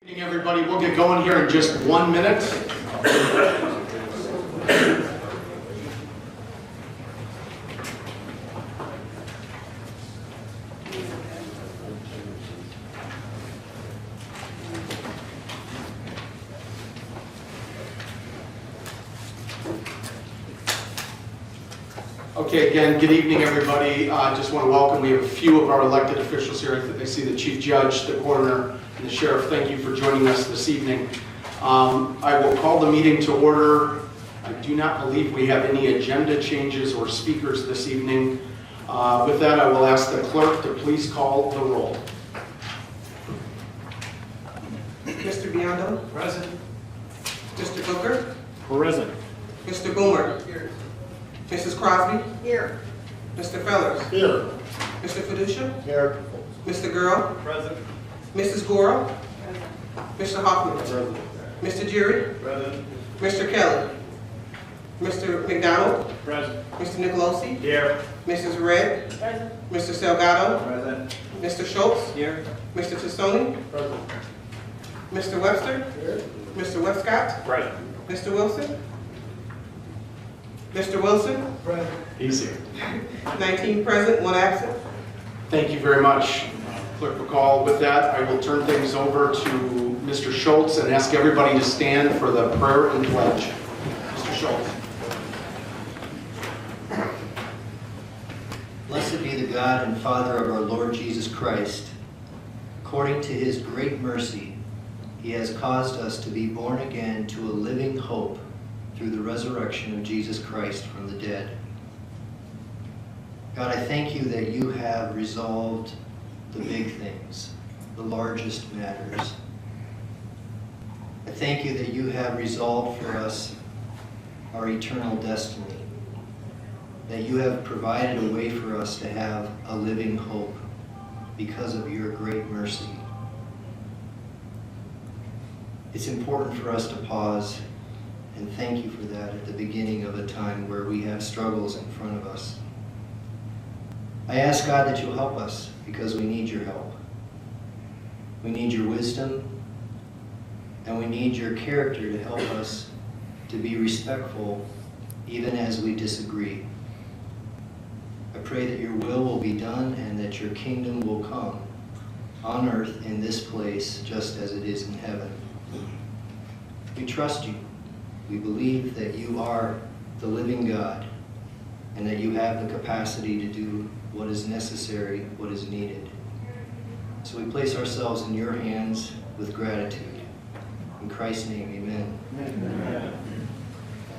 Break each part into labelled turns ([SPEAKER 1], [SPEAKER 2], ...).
[SPEAKER 1] Hey everybody, we'll get going here in just 1 minute. Okay, again, good evening everybody. I just want to welcome, we have a few of our elected officials here. I see the Chief Judge, the Coroner, and the Sheriff. Thank you for joining us this evening. I will call the meeting to order. I do not believe we have any agenda changes or speakers this evening. With that, I will ask the clerk to please call the roll.
[SPEAKER 2] Mr. Biondo?
[SPEAKER 3] Present.
[SPEAKER 2] Mr. Booker?
[SPEAKER 3] Present.
[SPEAKER 2] Mr. Boomer? Here. Mrs. Crosby?
[SPEAKER 4] Here.
[SPEAKER 2] Mr. Fellers?
[SPEAKER 3] Here.
[SPEAKER 2] Mr. Fiducia?
[SPEAKER 3] Here.
[SPEAKER 2] Mr. Girl?
[SPEAKER 3] Present.
[SPEAKER 2] Mrs. Gora? Mr. Hoffman?
[SPEAKER 3] Present.
[SPEAKER 2] Mr. Jury?
[SPEAKER 3] Present.
[SPEAKER 2] Mr. Kelly? Mr. McDonald?
[SPEAKER 3] Present.
[SPEAKER 2] Mr. Nicolosi?
[SPEAKER 3] Here.
[SPEAKER 2] Mrs. Red?
[SPEAKER 4] Present.
[SPEAKER 2] Mr. Salgado?
[SPEAKER 3] Present.
[SPEAKER 2] Mr. Schultz?
[SPEAKER 3] Here.
[SPEAKER 2] Mr. Tassoni?
[SPEAKER 3] Present.
[SPEAKER 2] Mr. Webster?
[SPEAKER 3] Here.
[SPEAKER 2] Mr. Westcott?
[SPEAKER 3] Present.
[SPEAKER 2] Mr. Wilson? Mr. Wilson?
[SPEAKER 3] Present.
[SPEAKER 1] He's here.
[SPEAKER 2] 19 present, 1 absent.
[SPEAKER 1] Thank you very much, Clerk McCall. With that, I will turn things over to Mr. Schultz and ask everybody to stand for the prayer and pledge. Mr. Schultz.
[SPEAKER 5] Blessed be the God and Father of our Lord Jesus Christ. According to his great mercy, he has caused us to be born again to a living hope through the resurrection of Jesus Christ from the dead. God, I thank you that you have resolved the big things, the largest matters. I thank you that you have resolved for us our eternal destiny, that you have provided a way for us to have a living hope because of your great mercy. It's important for us to pause and thank you for that at the beginning of a time where we have struggles in front of us. I ask God that you'll help us because we need your help. We need your wisdom and we need your character to help us to be respectful even as we disagree. I pray that your will be done and that your kingdom will come on earth in this place just as it is in heaven. We trust you. We believe that you are the living God and that you have the capacity to do what is necessary, what is needed. So we place ourselves in your hands with gratitude. In Christ's name, amen.
[SPEAKER 3] Amen.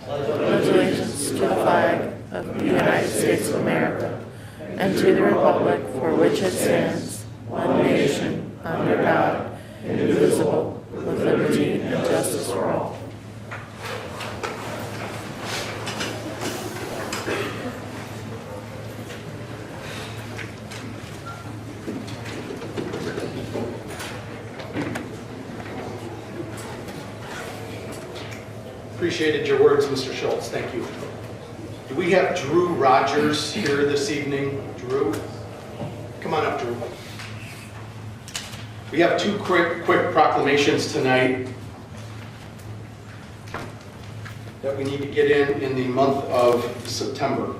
[SPEAKER 4] Pledge allegiance to the flag of the United States of America and to the republic for which it stands, one nation, under God, indivisible, with liberty and justice for all.
[SPEAKER 1] Appreciated your words, Mr. Schultz. Thank you. Do we have Drew Rogers here this evening? Drew? Come on up, Drew. We have two quick proclamations tonight that we need to get in the month of September.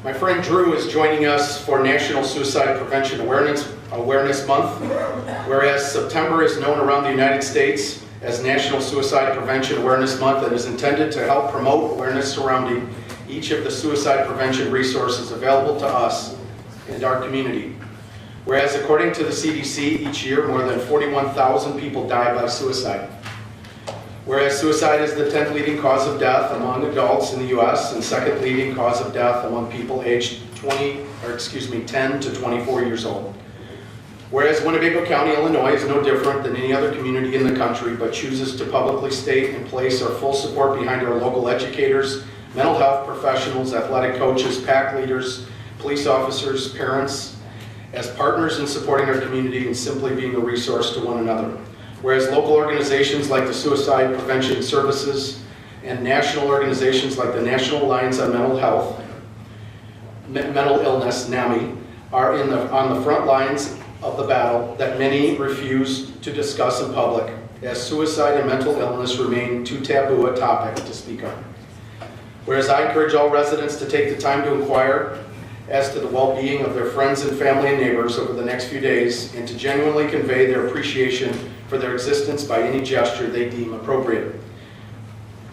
[SPEAKER 1] My friend Drew is joining us for National Suicide Prevention Awareness Month, whereas September is known around the United States as National Suicide Prevention Awareness Month and is intended to help promote awareness surrounding each of the suicide prevention resources available to us and our community. Whereas according to the CDC, each year more than 41,000 people die by suicide. Whereas suicide is the 10th leading cause of death among adults in the U.S. and second leading cause of death among people aged 10 to 24 years old. Whereas Winnebago County, Illinois is no different than any other community in the country, but chooses to publicly state and place our full support behind our local educators, mental health professionals, athletic coaches, PAC leaders, police officers, parents, as partners in supporting our community and simply being a resource to one another. Whereas local organizations like the Suicide Prevention Services and national organizations like the National Alliance on Mental Illness, NAMI, are on the front lines of the battle that many refuse to discuss in public, as suicide and mental illness remain too taboo a topic to speak on. Whereas I encourage all residents to take the time to inquire as to the well-being of their friends and family and neighbors over the next few days, and to genuinely convey their appreciation for their existence by any gesture they deem appropriate.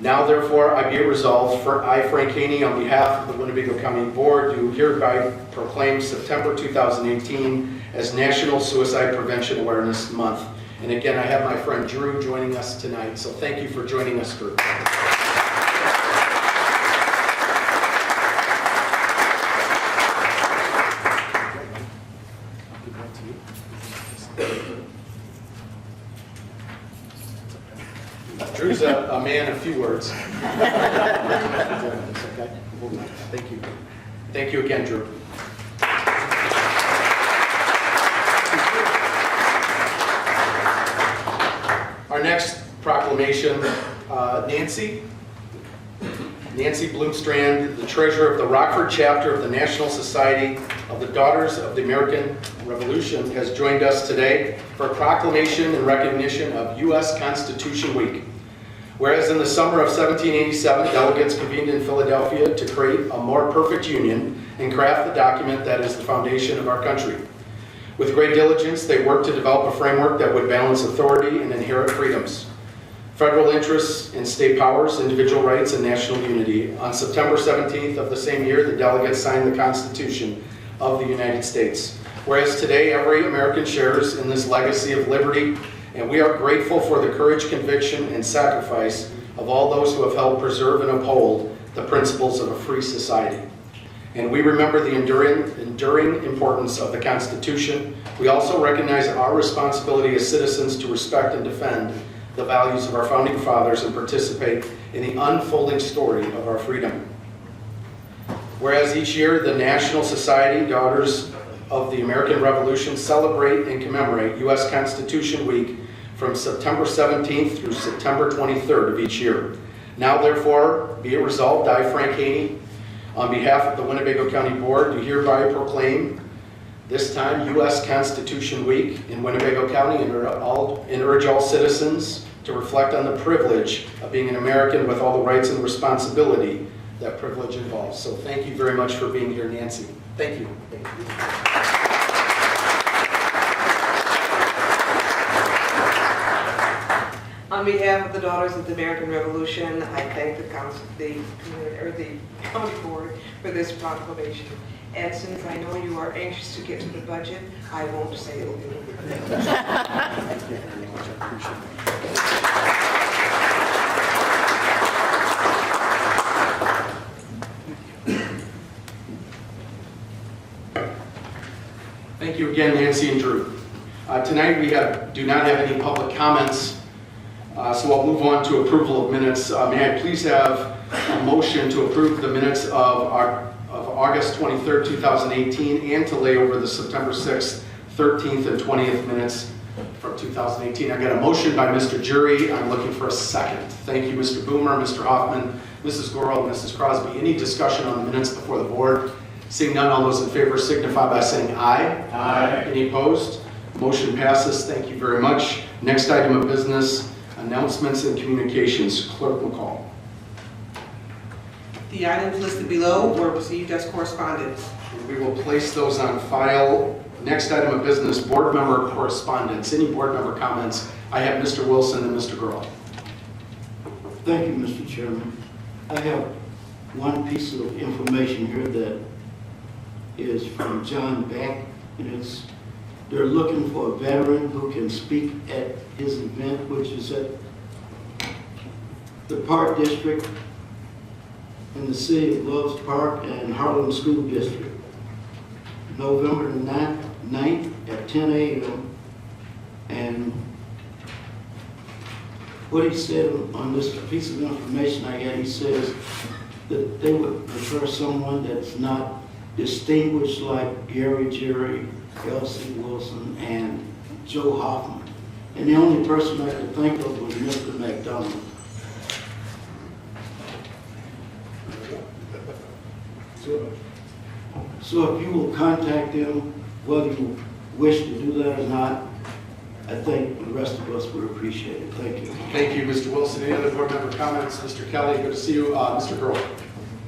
[SPEAKER 1] Now, therefore, I be it resolved, I, Frank Haney, on behalf of the Winnebago County Board, do hereby proclaim September 2018 as National Suicide Prevention Awareness Month. And again, I have my friend Drew joining us tonight, so thank you for joining us, Drew. Drew's a man of few words. Okay? Thank you. Thank you again, Drew. Our next proclamation, Nancy Bloomstrand, the treasurer of the Rockford chapter of the National Society of the Daughters of the American Revolution, has joined us today for a proclamation in recognition of U.S. Constitution Week. Whereas in the summer of 1787, delegates convened in Philadelphia to create a more perfect union and craft the document that is the foundation of our country. With great diligence, they worked to develop a framework that would balance authority and inherent freedoms, federal interests and state powers, individual rights, and national unity. On September 17th of the same year, the delegates signed the Constitution of the United States. Whereas today, every American shares in this legacy of liberty, and we are grateful for the courage, conviction, and sacrifice of all those who have helped preserve and uphold the principles of a free society. And we remember the enduring importance of the Constitution. We also recognize our responsibility as citizens to respect and defend the values of our founding fathers and participate in the unfolding story of our freedom. Whereas each year, the National Society Daughters of the American Revolution celebrate and commemorate U.S. Constitution Week from September 17th through September 23rd of each year. Now, therefore, be it resolved, I, Frank Haney, on behalf of the Winnebago County Board, do hereby proclaim this time U.S. Constitution Week in Winnebago County and urge all citizens to reflect on the privilege of being an American with all the rights and responsibility that privilege involves. So thank you very much for being here, Nancy. Thank you. Thank you.
[SPEAKER 2] On behalf of the Daughters of the American Revolution, I thank the county board for this proclamation. And since I know you are anxious to get to the budget, I won't say it'll be.
[SPEAKER 1] Thank you very much. I appreciate it. Thank you again, Nancy and Drew. Tonight we do not have any public comments, so I'll move on to approval of minutes. May I please have a motion to approve the minutes of August 23rd, 2018, and to lay over the September 6th, 13th, and 20th minutes from 2018. I got a motion by Mr. Jury. I'm looking for a second. Thank you, Mr. Boomer, Mr. Hoffman, Mrs. Gorel, and Mrs. Crosby. Any discussion on the minutes before the board? Seeing none, all those in favor signify by saying aye. Aye. Any opposed? Motion passes. Thank you very much. Next item of business, announcements and communications. Clerk McCall.
[SPEAKER 2] The items listed below were received as correspondence.
[SPEAKER 1] We will place those on file. Next item of business, board member correspondence. Any board member comments? I have Mr. Wilson and Mr. Girl.
[SPEAKER 3] Thank you, Mr. Chairman. I have one piece of information here that is from John Beck, and they're looking for a veteran who can speak at his event, which is at the Park District in the city of Loves Park and Harlem School District, November the 9th at 10 a.m. And what he said on this piece of information I got, he says that they would prefer someone that's not distinguished like Gary Jerry, Elsie Wilson, and Joe Hoffman. And the only person I could think of was Mr. McDonald. So if you will contact them, whether you wish to do that or not, I think the rest of us would appreciate it. Thank you.
[SPEAKER 1] Thank you, Mr. Wilson. Any other board member comments? Mr. Kelly, good to see you. Mr. Grohl.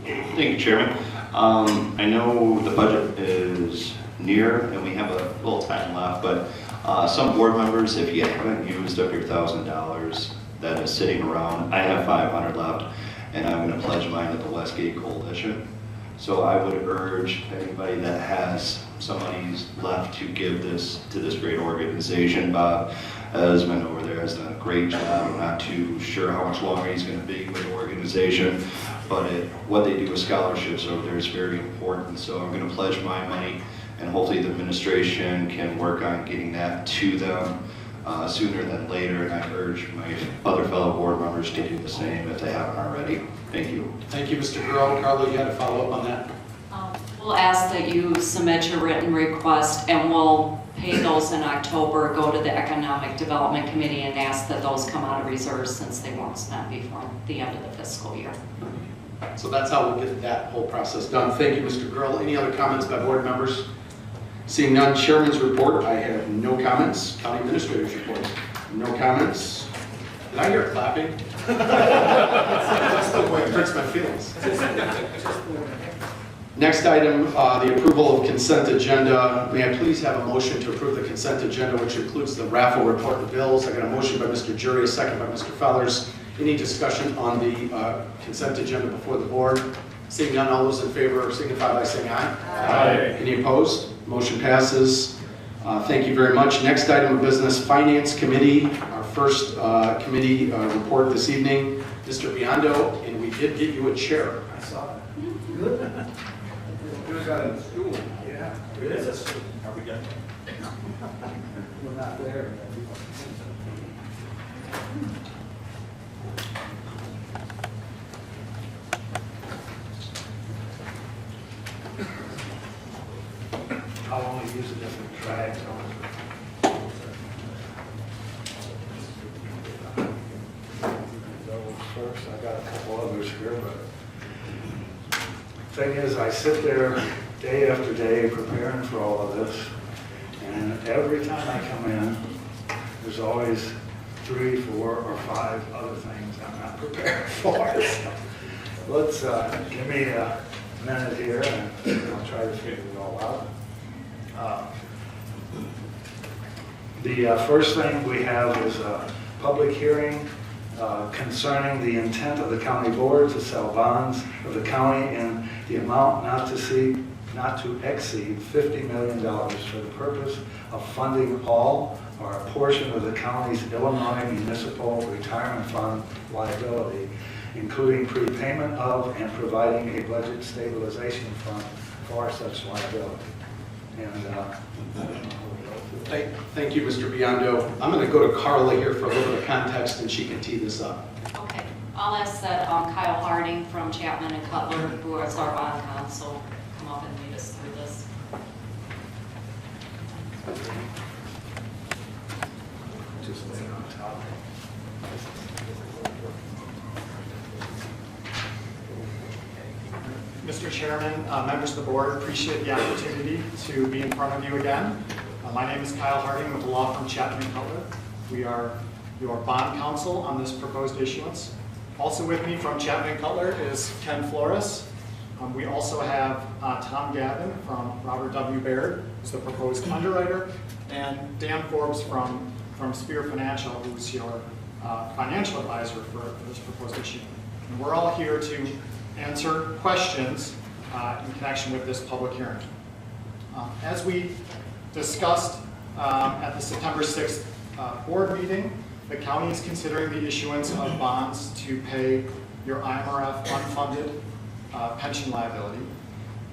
[SPEAKER 6] Thank you, Chairman. I know the budget is near and we have a little time left, but some board members, if you haven't used up your $1,000 that is sitting around, I have $500 left, and I'm going to pledge mine to the Westgate Coalition. So I would urge anybody that has some money left to give this to this great organization. Bob Esmond over there has done a great job. I'm not too sure how much longer he's going to be with the organization, but what they do with scholarships over there is very important. So I'm going to pledge my money, and hopefully the administration can work on getting that to them sooner than later. And I urge my other fellow board members to do the same if they haven't already. Thank you.
[SPEAKER 1] Thank you, Mr. Grohl. Carla, you had a follow-up on that?
[SPEAKER 7] We'll ask that you submit your written request, and we'll pay those in October, go to the Economic Development Committee and ask that those come out of reserves since they weren't spent before the end of the fiscal year.
[SPEAKER 1] So that's how we'll get that whole process done. Thank you, Mr. Grohl. Any other comments by board members? Seeing none, Chairman's report, I have no comments. County Administrator's report, no comments. Did I hear clapping? That's the way it hurts my feelings. Next item, the approval of consent agenda. May I please have a motion to approve the consent agenda, which includes the raffle report and bills. I got a motion by Mr. Jury, a second by Mr. Fellers. Any discussion on the consent agenda before the board? Seeing none, all those in favor signify by saying aye. Aye. Any opposed? Motion passes. Thank you very much. Next item of business, Finance Committee. Our first committee report this evening. Mr. Biondo, and we did get you a chair.
[SPEAKER 8] I saw that. Good. It was out of school. Yeah. It is. Are we done? We're not there. I'll only use a different drag zone. First, I got a couple others here, but thing is, I sit there day after day preparing for all of this, and every time I come in, there's always 3, 4, or 5 other things I'm not prepared for. So let's give me a minute here, and I'll try to figure it all out. The first thing we have is a public hearing concerning the intent of the county board to sell bonds of the county in the amount not to exceed $50 million for the purpose of funding all or a portion of the county's Illinois Municipal Retirement Fund liability, including prepayment of and providing a budget stabilization fund for such liability. And
[SPEAKER 1] Thank you, Mr. Biondo. I'm going to go to Carla here for a little bit of context, and she can tee this up.
[SPEAKER 7] Okay, I'll ask that Kyle Harding from Chapman and Cutler, who is our bond counsel, come up and lead us through this.
[SPEAKER 8] just lay it on top.
[SPEAKER 9] Mr. Chairman, members of the board, appreciate the opportunity to be in front of you again. My name is Kyle Harding with the law firm Chapman & Cutler. We are your bond counsel on this proposed issuance. Also with me from Chapman & Cutler is Ken Flores. We also have Tom Gavin from Robert W. Baird, who's the proposed underwriter, and Dan Forbes from Spear Financial, who's your financial advisor for this proposed issue. And we're all here to answer questions in connection with this public hearing. As we discussed at the September 6th board meeting, the county is considering the issuance of bonds to pay your IMRF unfunded pension liability.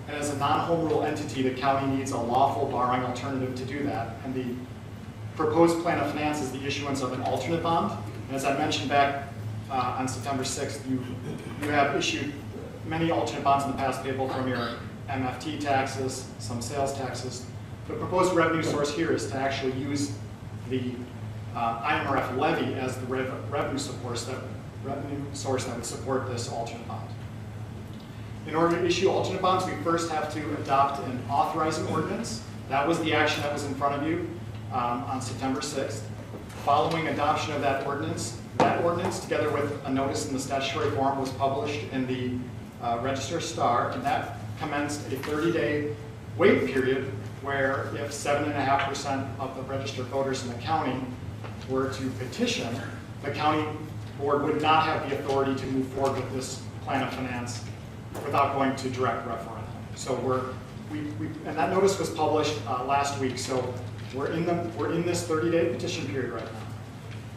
[SPEAKER 9] And as a non-home rule entity, the county needs a lawful borrowing alternative to do that. And the proposed plan of finance is the issuance of an alternate bond. And as I mentioned back on September 6th, you have issued many alternate bonds in the past payable from your MFT taxes, some sales taxes. The proposed revenue source here is to actually use the IMRF levy as the revenue source that would support this alternate bond. In order to issue alternate bonds, we first have to adopt an authorizing ordinance. That was the action that was in front of you on September 6th. Following adoption of that ordinance together with a notice in the statutory form was published in the Register Star, and that commenced a 30-day wait period where if 7.5% of the registered voters in the county were to petition, the county board would not have the authority to move forward with this plan of finance without going to direct referendum. So and that notice was published last week, so we're in this 30-day petition period right now.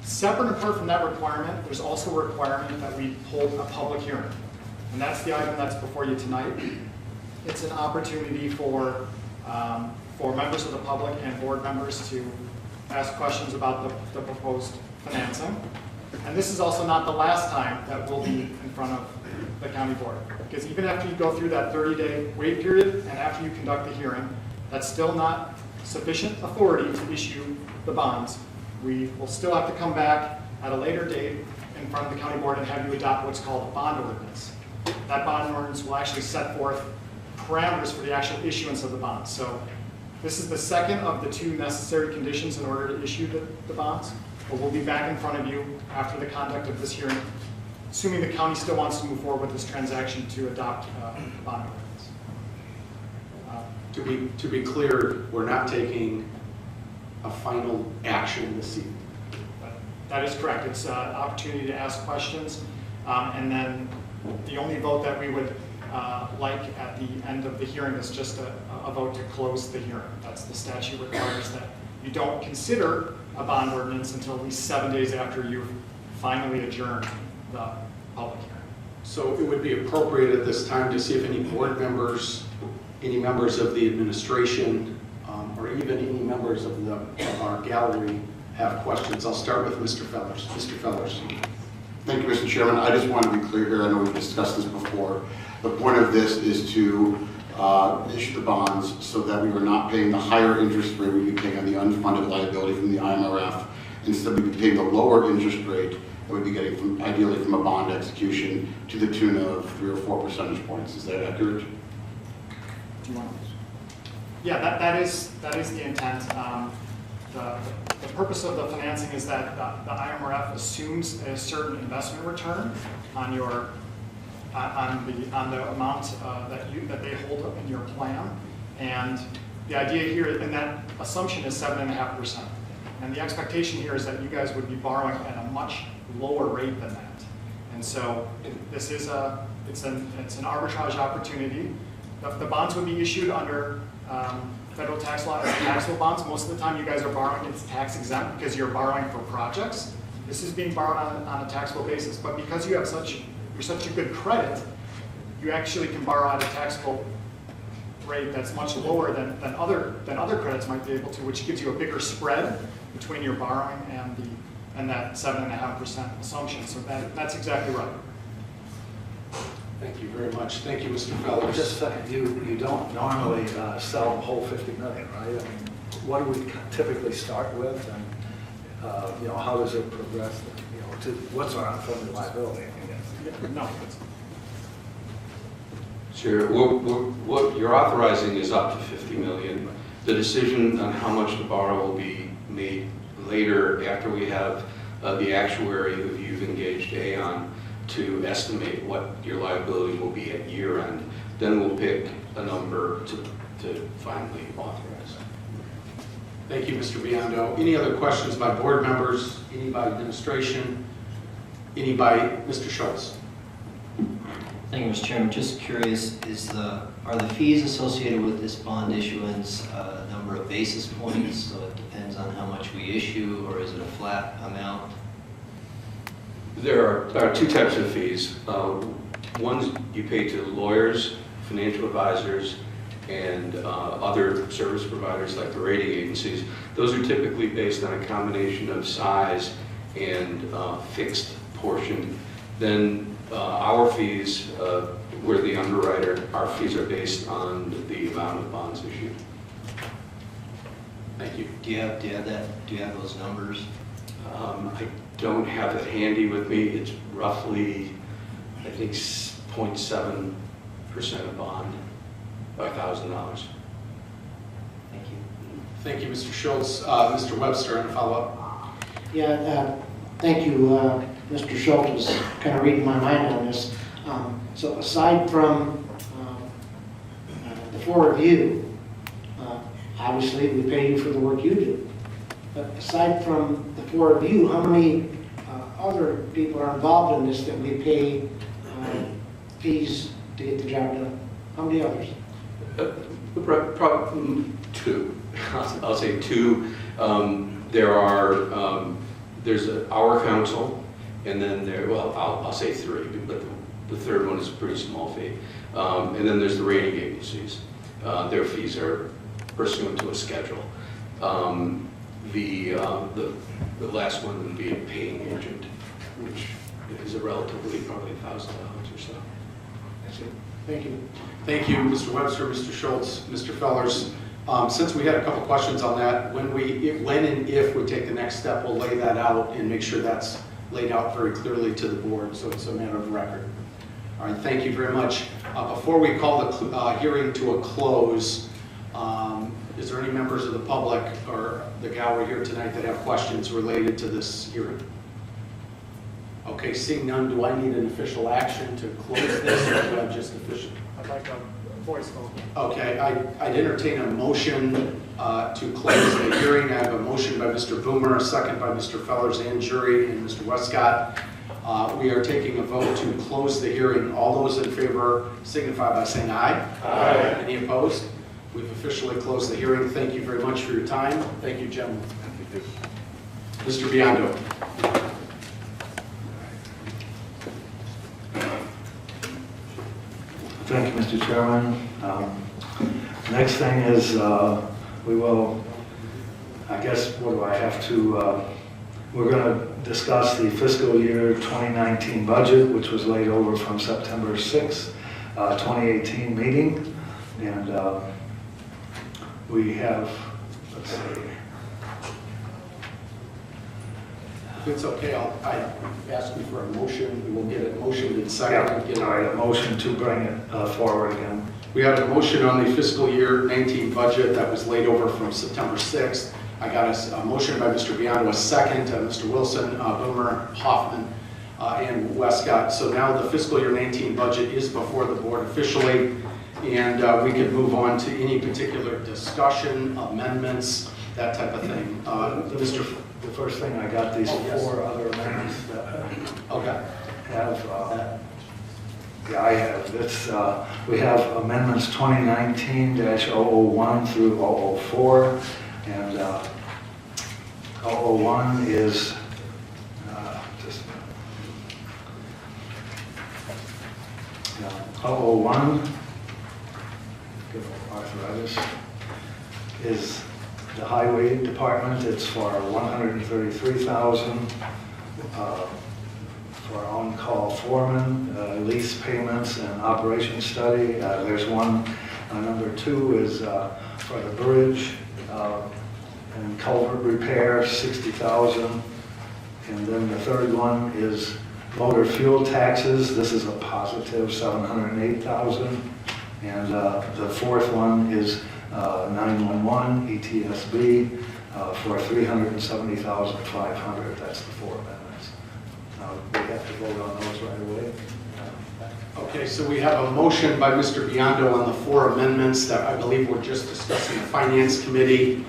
[SPEAKER 9] Separate and apart from that requirement, there's also a requirement that we hold a public hearing. And that's the item that's before you tonight. It's an opportunity for members of the public and board members to ask questions about the proposed financing. And this is also not the last time that we'll be in front of the county board. Because even after you go through that 30-day wait period and after you conduct the hearing, that's still not sufficient authority to issue the bonds. We will still have to come back at a later date in front of the county board and have you adopt what's called a bond ordinance. That bond ordinance will actually set forth parameters for the actual issuance of the bonds. So this is the second of the two necessary conditions in order to issue the bonds. But we'll be back in front of you after the conduct of this hearing, assuming the county still wants to move forward with this transaction to adopt the bond ordinance.
[SPEAKER 1] To be clear, we're not taking a final action this evening.
[SPEAKER 9] That is correct. It's an opportunity to ask questions. And then the only vote that we would like at the end of the hearing is just a vote to close the hearing. That's the statute requires that you don't consider a bond ordinance until at least 7 days after you've finally adjourned the public hearing.
[SPEAKER 1] So it would be appropriate at this time to see if any board members, any members of the administration, or even any members of our gallery have questions. I'll start with Mr. Fellers. Mr. Fellers.
[SPEAKER 10] Thank you, Mr. Chairman. I just want to be clear here. I know we've discussed this before. The point of this is to issue the bonds so that we were not paying the higher interest rate we'd be paying on the unfunded liability from the IMRF. Instead, we'd be paying the lower interest rate that we'd be getting from, ideally from a bond execution to the tune of 3 or 4 percentage points. Is that accurate?
[SPEAKER 9] Do you want to? Yeah, that is the intent. The purpose of the financing is that the IMRF assumes a certain investment return on your on the amount that they hold in your plan, and the idea here, and that assumption is 7.5%. And the expectation here is that you guys would be borrowing at a much lower rate than that. And so this is it's an arbitrage opportunity. The bonds would be issued under federal tax law as taxable bonds. Most of the time you guys are borrowing, it's tax exempt because you're borrowing for projects. This is being borrowed on a taxable basis. But because you're such a good credit, you actually can borrow at a taxable rate that's much lower than other credits might be able to, which gives you a bigger spread between your borrowing and that 7.5% assumption. So that's exactly right.
[SPEAKER 1] Thank you very much. Thank you, Mr. Fellers.
[SPEAKER 8] Just a second, you don't normally sell the whole 50 million, right? I mean, what do we typically start with, and how does it progress? To what's our unfunded liability?
[SPEAKER 9] No.
[SPEAKER 11] Sure. What you're authorizing is up to 50 million. The decision on how much to borrow will be made later after we have the actuary who you've engaged, Aon, to estimate what your liability will be at year end. Then we'll pick a number to finally authorize.
[SPEAKER 1] Thank you, Mr. Biondo. Any other questions by board members, any by administration, any by Mr. Schultz?
[SPEAKER 5] Thank you, Mr. Chairman. Just curious, are the fees associated with this bond issuance a number of basis points, so it depends on how much we issue, or is it a flat amount?
[SPEAKER 11] There are two types of fees. One you pay to lawyers, financial advisors, and other service providers like the rating agencies. Those are typically based on a combination of size and fixed portion. Then our fees, we're the underwriter, our fees are based on the amount of bonds issued. Thank you.
[SPEAKER 5] Do you have those numbers?
[SPEAKER 11] I don't have it handy with me. It's roughly, I think, 0.7%. of bond, $1,000.
[SPEAKER 5] Thank you.
[SPEAKER 1] Thank you, Mr. Schultz. Mr. Webster, any follow-up?
[SPEAKER 3] Yeah, thank you. Mr. Schultz is kind of reading my mind on this. So aside from the four of you, obviously we pay you for the work you do. But aside from the four of you, how many other people are involved in this that we pay fees to get the job done? How many others?
[SPEAKER 11] Probably two. I'll say two. There's our council, and then I'll say three, but the third one is a pretty small fee. And then there's the rating agencies. Their fees are pursuant to a schedule. The last one would be a paying agent, which is a relatively probably $1,000 or so.
[SPEAKER 3] That's it. Thank you.
[SPEAKER 1] Thank you, Mr. Webster, Mr. Schultz, Mr. Fellers. Since we had a couple questions on that, when and if we take the next step, we'll lay that out and make sure that's laid out very clearly to the board, so it's a matter of record. All right, thank you very much. Before we call the hearing to a close, is there any members of the public or the gallery here tonight that have questions related to this hearing? Okay, seeing none, do I need an official action to close this, or do I just official?
[SPEAKER 9] I'd like a voice vote.
[SPEAKER 1] Okay, I'd entertain a motion to close the hearing. I have a motion by Mr. Boomer, a second by Mr. Fellers and jury, and Mr. Westcott. We are taking a vote to close the hearing. All those in favor signify by saying aye. Aye. Any opposed? We've officially closed the hearing. Thank you very much for your time. Thank you, gentlemen. Thank you. Mr. Biondo.
[SPEAKER 8] Thank you, Mr. Chairman. Next thing is we will, I guess, what do I have to, we're going to discuss the fiscal year 2019 budget, which was laid over from September 6th, 2018 meeting. And we have, let's see.
[SPEAKER 1] If it's okay, I ask you for a motion. We will get it motioned and seconded.
[SPEAKER 8] All right, a motion to bring it forward again.
[SPEAKER 1] We have a motion on the fiscal year 19 budget that was laid over from September 6th. I got a motion by Mr. Biondo, a second, Mr. Wilson, Boomer, Hoffman, and Westcott. So now the fiscal year 19 budget is before the board officially, and we can move on to any particular discussion, amendments, that type of thing.
[SPEAKER 8] The first thing, I got these four other amendments that have, I have this, we have amendments 2019-001 through 004, and 001 is, just, 001, give me arthritis, is the highway department. It's for $133,000 for on-call foreman, lease payments and operation study. There's one, number two is for the bridge and culvert repair, $60,000. And then the third one is motor fuel taxes. This is a positive $708,000. And the fourth one is 911 ETSB for $370,500. That's the four amendments. We have to vote on those right away.
[SPEAKER 1] Okay, so we have a motion by Mr. Biondo on the four amendments that I believe we're just discussing the Finance Committee.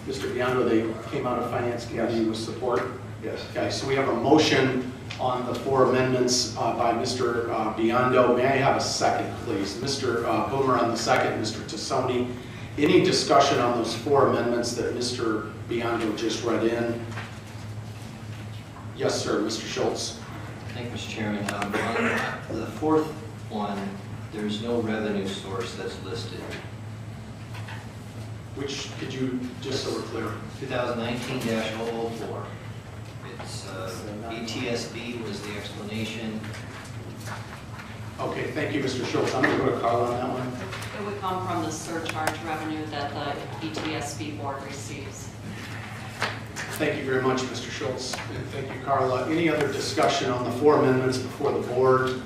[SPEAKER 1] Mr. Biondo, they came out of Finance Committee with support?
[SPEAKER 8] Yes.
[SPEAKER 1] Okay, so we have a motion on the four amendments by Mr. Biondo. May I have a second, please? Mr. Boomer on the second, Mr. Tassoni. Any discussion on those four amendments that Mr. Biondo just read in? Yes, sir, Mr. Schultz.
[SPEAKER 5] Thank you, Mr. Chairman. On the fourth one, there's no revenue source that's listed.
[SPEAKER 1] Which, could you, just so we're clear?
[SPEAKER 5] 2019-004. It's ETSB was the explanation.
[SPEAKER 1] Okay, thank you, Mr. Schultz. I'm going to go to Carla on that one.
[SPEAKER 7] It would come from the surcharge revenue that the ETSB board receives.
[SPEAKER 1] Thank you very much, Mr. Schultz, and thank you, Carla. Any other discussion on the four amendments before the board?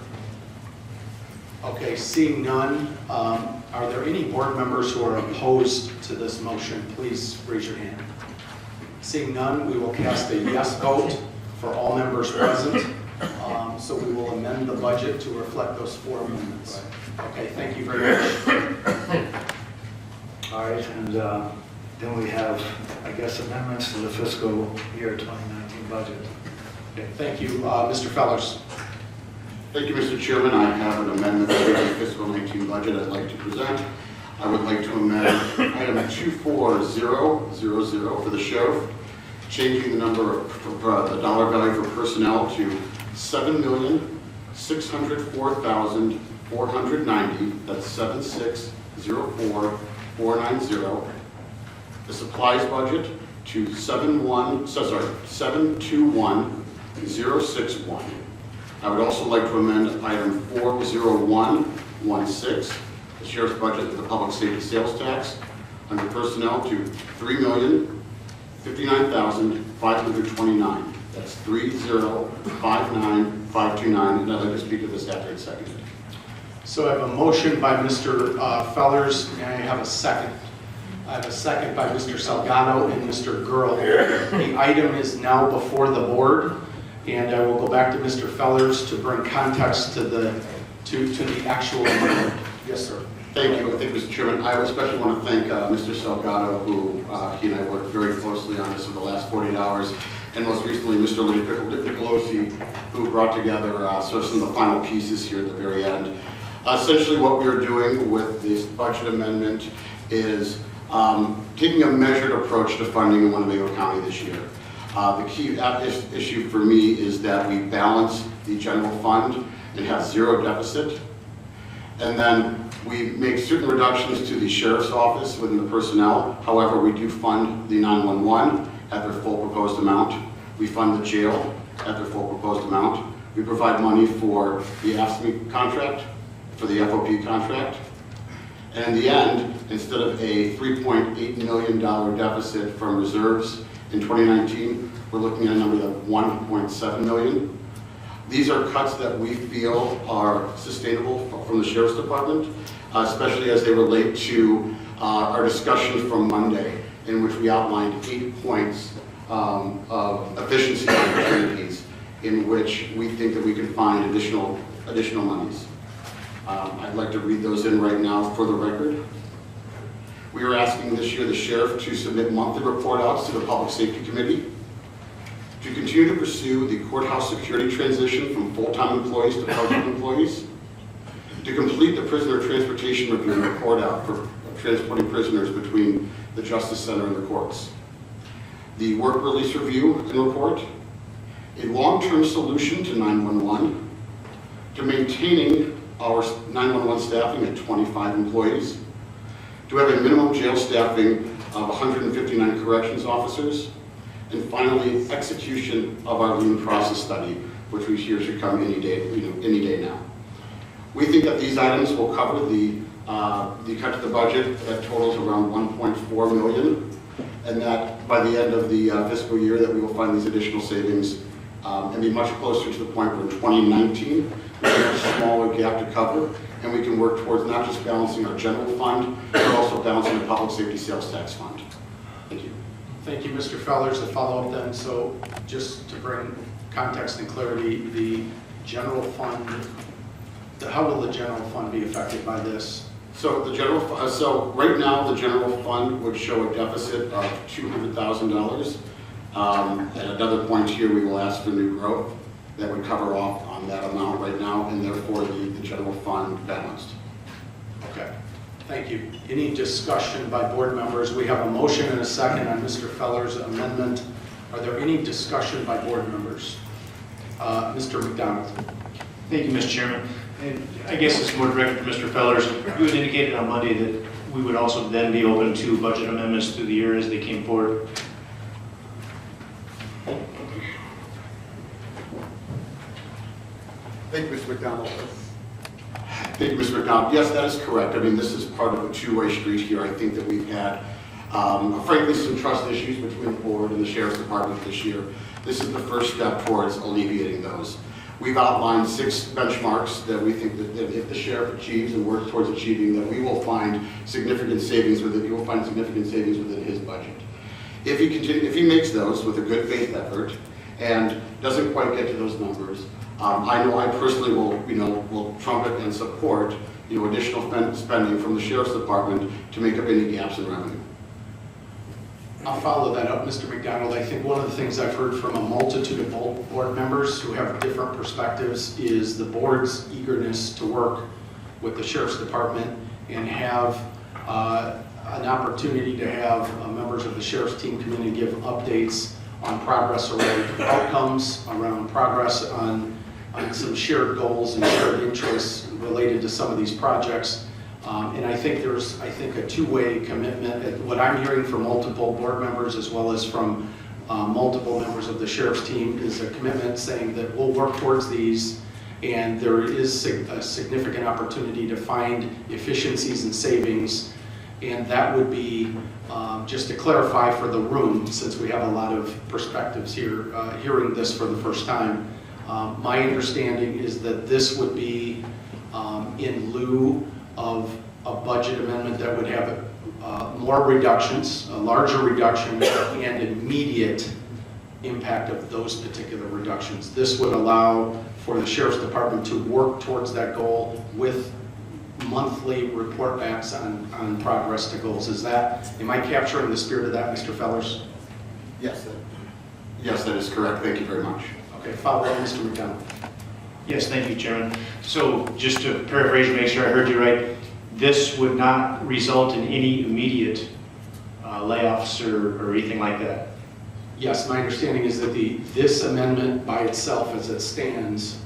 [SPEAKER 1] Okay, seeing none, are there any board members who are opposed to this motion? Please raise your hand. Seeing none, we will cast a yes vote for all members present. So we will amend the budget to reflect those 4 amendments. Okay, thank you very much.
[SPEAKER 8] All right, and then we have, I guess, amendments to the fiscal year 2019 budget. Okay.
[SPEAKER 1] Thank you, Mr. Fellers.
[SPEAKER 10] Thank you, Mr. Chairman. I have an amendment to the fiscal 19 budget I'd like to present. I would like to amend item 24000 for the sheriff, changing the number of the dollar value for personnel to $7,604,490. That's 7604490. The supplies budget to 721,061. I would also like to amend item 40116, the sheriff's budget of the public safety sales tax, under personnel to $3,059,529. That's 3059529, and I'd like to speak to this after it's seconded.
[SPEAKER 1] So I have a motion by Mr. Fellers. May I have a second? I have a second by Mr. Salgado and Mr. Gurl. The item is now before the board, and I will go back to Mr. Fellers to bring context to the actual amendment. Yes, sir.
[SPEAKER 10] Thank you. Thank you, Mr. Chairman. I especially want to thank Mr. Salgado, who he and I worked very closely on this for the last 48 hours, and most recently Mr. Nicolosi, who brought together sort of some of the final pieces here at the very end. Essentially what we are doing with this budget amendment is taking a measured approach to funding in Winnebago County this year. The key issue for me is that we balance the general fund and have 0 deficit. And then we make certain reductions to the sheriff's office within the personnel. However, we do fund the 911 at their full proposed amount. We fund the jail at their full proposed amount. We provide money for the AFSCME contract, for the FOP contract. And in the end, instead of a $3.8 million deficit from reserves in 2019, we're looking at a number of $1.7 million. These are cuts that we feel are sustainable from the Sheriff's Department, especially as they relate to our discussion from Monday, in which we outlined 8 points of efficiency opportunities in which we think that we can find additional monies. I'd like to read those in right now for the record. We are asking this year the sheriff to submit monthly report outs to the Public Safety Committee, to continue to pursue the courthouse security transition from full-time employees to part-time employees, to complete the prisoner transportation review and report out for transporting prisoners between the Justice Center and the courts, the work release review and report, a long-term solution to 911, to maintaining our 911 staffing at 25 employees, to have a minimum jail staffing of 159 corrections officers, and finally, execution of our lean process study, which we hear should come any day, any day now. We think that these items will cover the cut to the budget that totals around $1.4 million, and that by the end of the fiscal year that we will find these additional savings and be much closer to the point where in 2019 we have a smaller gap to cover, and we can work towards not just balancing our general fund, but also balancing the public safety sales tax fund. Thank you.
[SPEAKER 1] Thank you, Mr. Fellers. To follow up then, so just to bring context and clarity, the general fund, how will the general fund be affected by this?
[SPEAKER 10] So the general, so right now the general fund would show a deficit of $200,000. At another point here, we will ask for new growth that would cover off on that amount right now, and therefore the general fund balanced.
[SPEAKER 1] Okay, thank you. Any discussion by board members? We have a motion and a second on Mr. Fellers' amendment. Are there any discussion by board members? Mr. McDonald.
[SPEAKER 12] Thank you, Mr. Chairman. And I guess it's more directed to Mr. Fellers. You had indicated on Monday that we would also then be open to budget amendments through the year as they came forward.
[SPEAKER 10] Thank you, Mr. McDonald. Thank you, Mr. McDonald. Yes, that is correct. I mean, this is part of a two-way street here. I think that we've had, frankly, some trust issues between the board and the Sheriff's Department this year. This is the first step towards alleviating those. We've outlined 6 benchmarks that we think that if the sheriff achieves and works towards achieving, that we will find significant savings within, he will find significant savings within his budget. If he makes those with a good faith effort and doesn't quite get to those numbers, I know I personally will trumpet and support additional spending from the sheriff's department to make up any gaps in revenue.
[SPEAKER 1] I'll follow that up, Mr. McDonald. I think one of the things I've heard from a multitude of board members who have different perspectives is the board's eagerness to work with the sheriff's department and have an opportunity to have members of the sheriff's team come in and give updates on progress around outcomes, around progress on some shared goals and shared interests related to some of these projects. And I think there's a two-way commitment. What I'm hearing from multiple board members as well as from multiple members of the sheriff's team is a commitment saying that we'll work towards these, and there is a significant opportunity to find efficiencies and savings. And that would be, just to clarify for the room, since we have a lot of perspectives here, hearing this for the first time, my understanding is that this would be in lieu of a budget amendment that would have more reductions, a larger reduction, and immediate impact of those particular reductions. This would allow for the sheriff's department to work towards that goal with monthly report backs on progress to goals. Am I capturing the spirit of that, Mr. Fellers?
[SPEAKER 10] Yes, that is correct. Thank you very much.
[SPEAKER 1] Okay, follow up, Mr. McDonald.
[SPEAKER 12] Yes, thank you, Chairman. So just to paraphrase and make sure I heard you right, this would not result in any immediate layoffs or anything like that?
[SPEAKER 1] Yes, my understanding is that this amendment by itself as it stands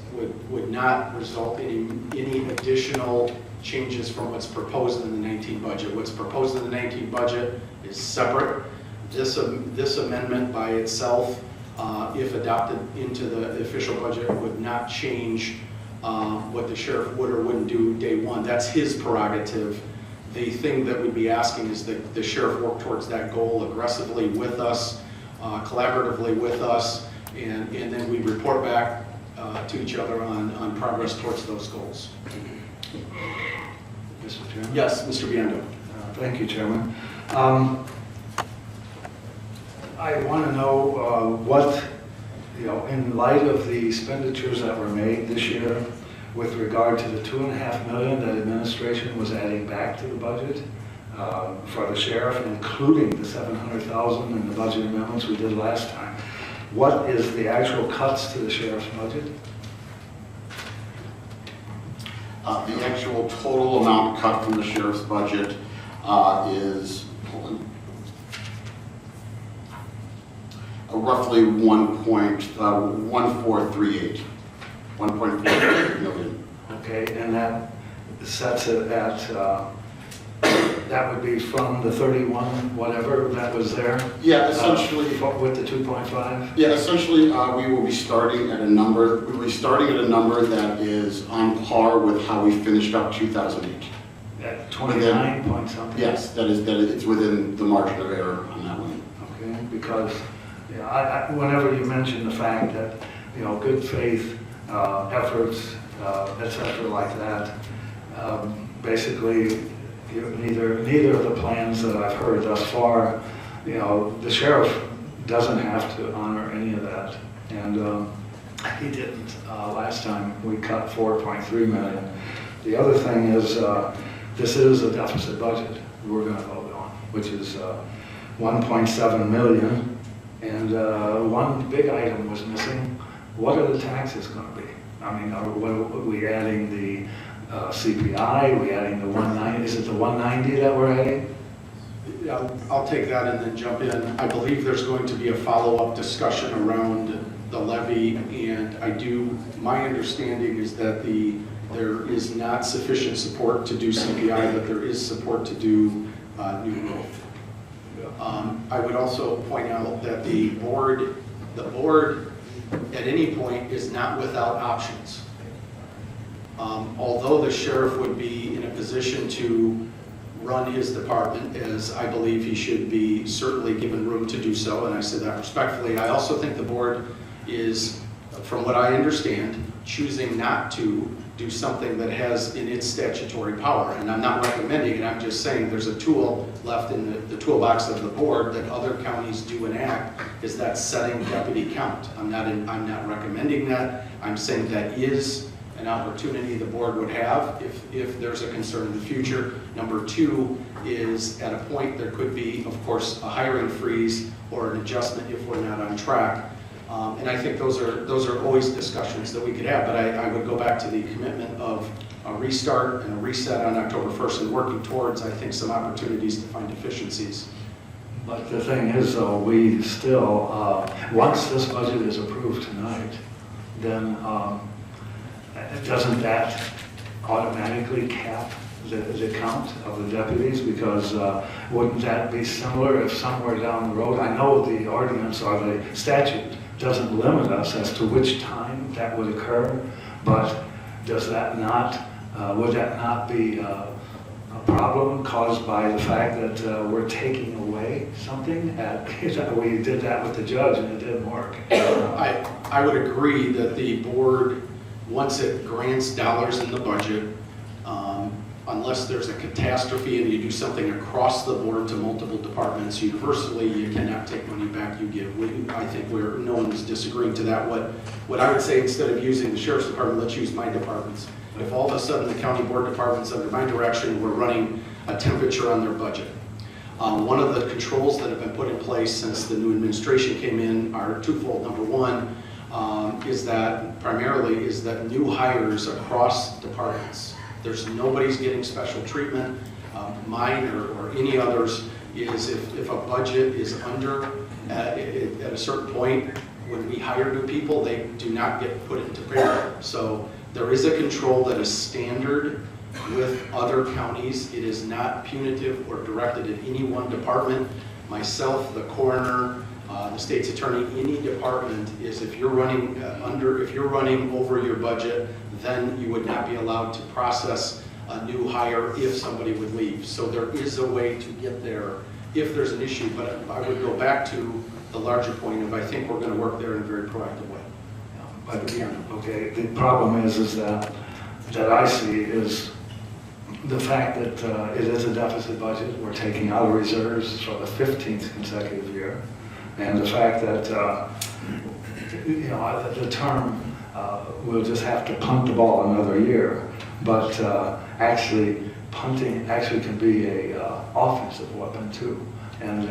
[SPEAKER 1] would not result in any additional changes from what's proposed in the 19 budget. What's proposed in the 19 budget is separate. This amendment by itself, if adopted into the official budget, would not change what the sheriff would or wouldn't do day one. That's his prerogative. The thing that we'd be asking is that the sheriff work towards that goal aggressively with us, collaboratively with us, and then we report back to each other on progress towards those goals.
[SPEAKER 8] Mr. Chairman?
[SPEAKER 1] Yes, Mr. Biendo.
[SPEAKER 8] Thank you, Chairman. I want to know what, in light of the expenditures that were made this year with regard to the $2.5 million that administration was adding back to the budget for the sheriff, including the $700,000 in the budget amendments we did last time, what is the actual cuts to the sheriff's budget?
[SPEAKER 10] The actual total amount cut from the sheriff's budget is roughly 1.1438 million.
[SPEAKER 8] Okay, and that sets it at, that would be from the 31, whatever that was there?
[SPEAKER 10] Yeah, essentially.
[SPEAKER 8] With the 2.5?
[SPEAKER 10] Yeah, essentially, we will be starting at a number. We will be starting at a number that is on par with how we finished up 2008.
[SPEAKER 8] At 29 point something?
[SPEAKER 10] Yes, it's within the margin of error on that one.
[SPEAKER 8] Okay, because whenever you mention the fact that good faith efforts, etc., like that, basically. Neither of the plans that I've heard thus far, the sheriff doesn't have to honor any of that, and he didn't last time. We cut 4.3 million. The other thing is, this is a deficit budget we're going to vote on, which is 1.7 million, and one big item was missing. What are the taxes going to be? I mean, are we adding the CPI, are we adding the 190, is it the 190 that we're adding?
[SPEAKER 1] Yeah, I'll take that and then jump in. I believe there's going to be a follow-up discussion around the levy, and my understanding is that there is not sufficient support to do CPI, but there is support to do new growth. I would also point out that the board at any point is not without options. Although the sheriff would be in a position to run his department, as I believe he should be certainly given room to do so, and I say that respectfully, I also think the board is, from what I understand, choosing not to do something that has in its statutory power. And I'm not recommending it, I'm just saying there's a tool left in the toolbox of the board that other counties do enact, is that setting deputy count. I'm not recommending that. I'm saying that is an opportunity the board would have if there's a concern in the future. Number two is, at a point, there could be, of course, a hiring freeze or an adjustment if we're not on track. And I think those are always discussions that we could have, but I would go back to the commitment of a restart and a reset on October 1st and working towards, I think, some opportunities to find efficiencies.
[SPEAKER 8] But the thing is, though, we still, once this budget is approved tonight, then doesn't that automatically cap the count of the deputies? Because wouldn't that be similar if somewhere down the road, I know the ordinance or the statute doesn't limit us as to which time that would occur, but does that not, would that not be a problem caused by the fact that we're taking away something? We did that with the judge and it didn't work.
[SPEAKER 1] I would agree that the board, once it grants dollars in the budget, unless there's a catastrophe and you do something across the board to multiple departments, universally, you cannot take money back you give. I think no one is disagreeing to that. What I would say, instead of using the sheriff's department, let's use my departments. If all of a sudden the county board departments under my direction were running a temperature on their budget, one of the controls that have been put in place since the new administration came in are twofold. Number one, is that new hires across departments, nobody's getting special treatment. Mine or any others is if a budget is under at a certain point, when we hire new people, they do not get put into payroll. So there is a control that is standard with other counties. It is not punitive or directed at any one department. Myself, the coroner, the state's attorney, any department is, if you're running over your budget, then you would not be allowed to process a new hire if somebody would leave. So there is a way to get there if there's an issue, but I would go back to the larger point of, I think we're going to work there in a very proactive way.
[SPEAKER 8] But, okay, the problem is that I see is the fact that it is a deficit budget. We're taking out of reserves for the 15th consecutive year. And the fact that, the term, we'll just have to punt the ball another year. But actually, punting actually can be a offensive weapon too. And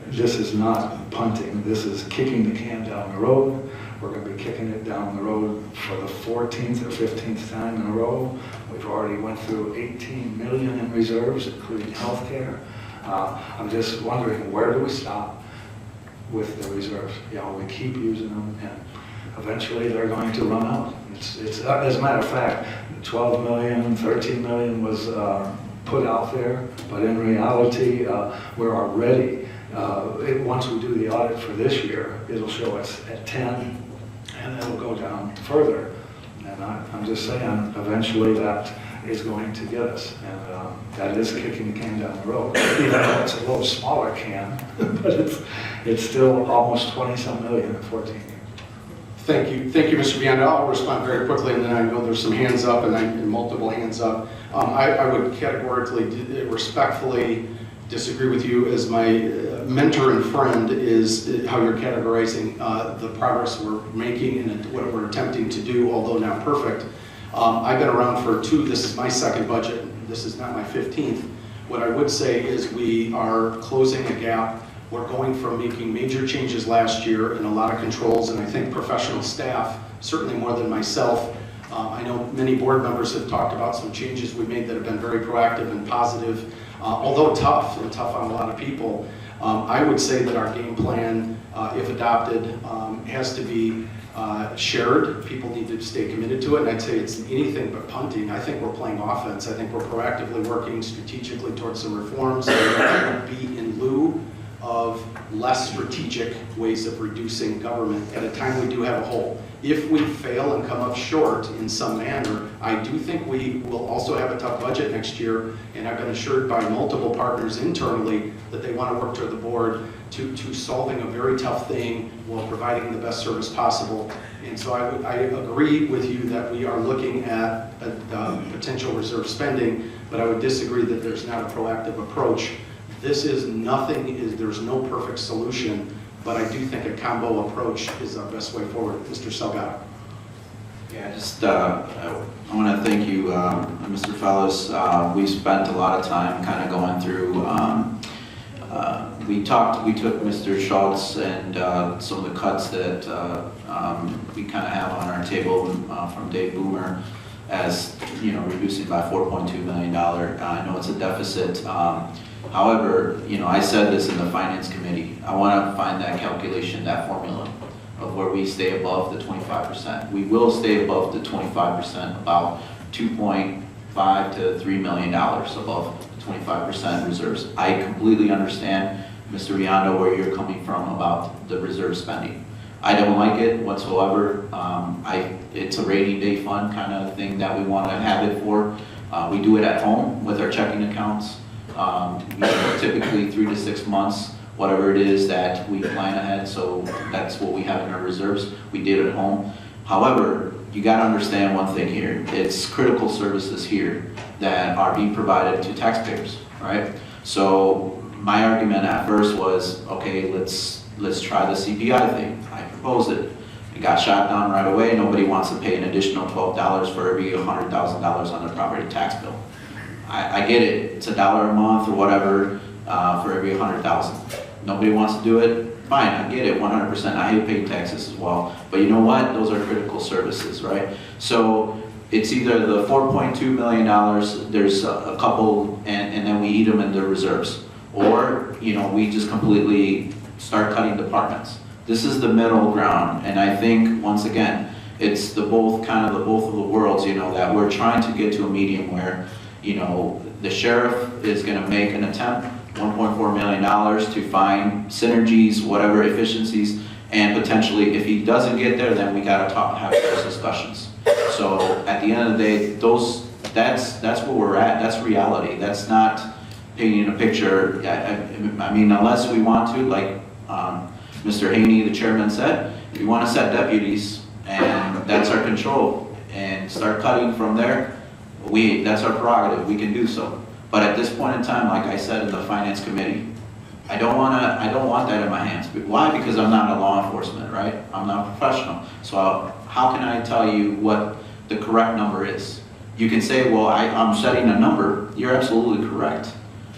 [SPEAKER 8] this is not punting. This is kicking the can down the road. We're going to be kicking it down the road for the 14th or 15th time in a row. We've already went through 18 million in reserves, including health care. I'm just wondering, where do we stop with the reserves? We keep using them, and eventually they're going to run out. It's as a matter of fact, 12 million, 13 million was put out there, but in reality, we're already, once we do the audit for this year, it'll show us at 10, and it'll go down further. And I'm just saying, eventually that is going to get us, and that is kicking the can down the road. Even though it's a little smaller can, but it's still almost 20-some million in 14 years.
[SPEAKER 1] Thank you, Mr. Biondo. I'll respond very quickly, and then I know there's some hands up and multiple hands up. I would categorically, respectfully disagree with you as my mentor and friend is how you're categorizing the progress we're making and what we're attempting to do, although not perfect. I've been around for this is my second budget, this is not my 15th. What I would say is we are closing a gap. We're going from making major changes last year and a lot of controls, and I think professional staff, certainly more than myself, I know many board members have talked about some changes we made that have been very proactive and positive, although tough on a lot of people. I would say that our game plan, if adopted, has to be shared. People need to stay committed to it, and I'd say it's anything but punting. I think we're playing offense. I think we're proactively working strategically towards some reforms that would be in lieu of less strategic ways of reducing government at a time we do have a hole. If we fail and come up short in some manner, I do think we will also have a tough budget next year, and I've been assured by multiple partners internally that they want to work toward the board to solving a very tough thing while providing the best service possible. And so I agree with you that we are looking at potential reserve spending, but I would disagree that there's not a proactive approach. This is nothing, there's no perfect solution, but I do think a combo approach is our best way forward. Mr. Salgado.
[SPEAKER 13] Yeah, just I want to thank you, Mr. Fellows. We spent a lot of time kind of going through. We took Mr. Schultz and some of the cuts that we kind of have on our table from Dave Boomer as, you know, reducing by $4.2 million. I know it's a deficit. However, you know, I said this in the Finance Committee. I want to find that calculation, that formula of where we stay above the 25%. We will stay above the 25%, about $2.5 to $3 million above the 25% reserves. I completely understand, Mr. Riondo, where you're coming from about the reserve spending. I don't like it whatsoever. It's a rainy day fund kind of thing that we want to have it for. We do it at home with our checking accounts. Typically 3 to 6 months, whatever it is that we plan ahead, so that's what we have in our reserves. We did it at home. However, you got to understand one thing here. It's critical services here that are being provided to taxpayers, right? So my argument at first was, okay, let's try the CPI thing. I proposed it. It got shot down right away. Nobody wants to pay an additional $12 for every $100,000 on their property tax bill. I get it. It's $1 a month or whatever for every 100,000. Nobody wants to do it. Fine, I get it 100%. I hate paying taxes as well. But you know what? Those are critical services, right? So it's either the $4.2 million, there's a couple, and then we eat them in the reserves. Or, you know, we just completely start cutting departments. This is the middle ground, and I think, once again, it's the both of the worlds, you know, that we're trying to get to a medium where, you know, the sheriff is going to make an attempt, $1.4 million to find synergies, whatever efficiencies, and potentially, if he doesn't get there, then we got to have those discussions. So at the end of the day, that's where we're at. That's reality. That's not painting a picture. I mean, unless we want to, like Mr. Haney, the chairman, said, we want to set deputies, and that's our control, and start cutting from there. That's our prerogative. We can do so. But at this point in time, like I said in the Finance Committee, I don't want that in my hands. Why? Because I'm not a law enforcement, right? I'm not a professional. So how can I tell you what the correct number is? You can say, well, I'm setting a number. You're absolutely correct.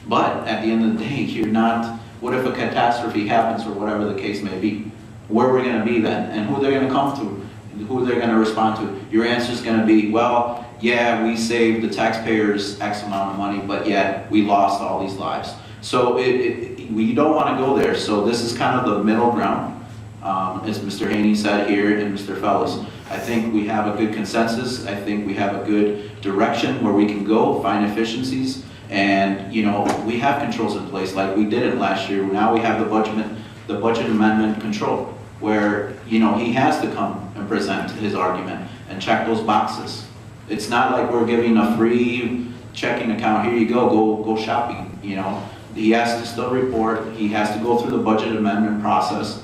[SPEAKER 13] But at the end of the day, you're not. What if a catastrophe happens, or whatever the case may be? Where are we going to be then? And who they're going to come to? Who they're going to respond to? Your answer is going to be, well, yeah, we saved the taxpayers X amount of money, but yet we lost all these lives. So we don't want to go there. So this is kind of the middle ground, as Mr. Haney said here and Mr. Fellows. I think we have a good consensus. I think we have a good direction where we can go, find efficiencies, and you know, we have controls in place like we did it last year. Now we have the budget amendment control, where you know he has to come and present his argument and check those boxes. It's not like we're giving a free checking account. Here you go shopping. You know, he has to still report. He has to go through the budget amendment process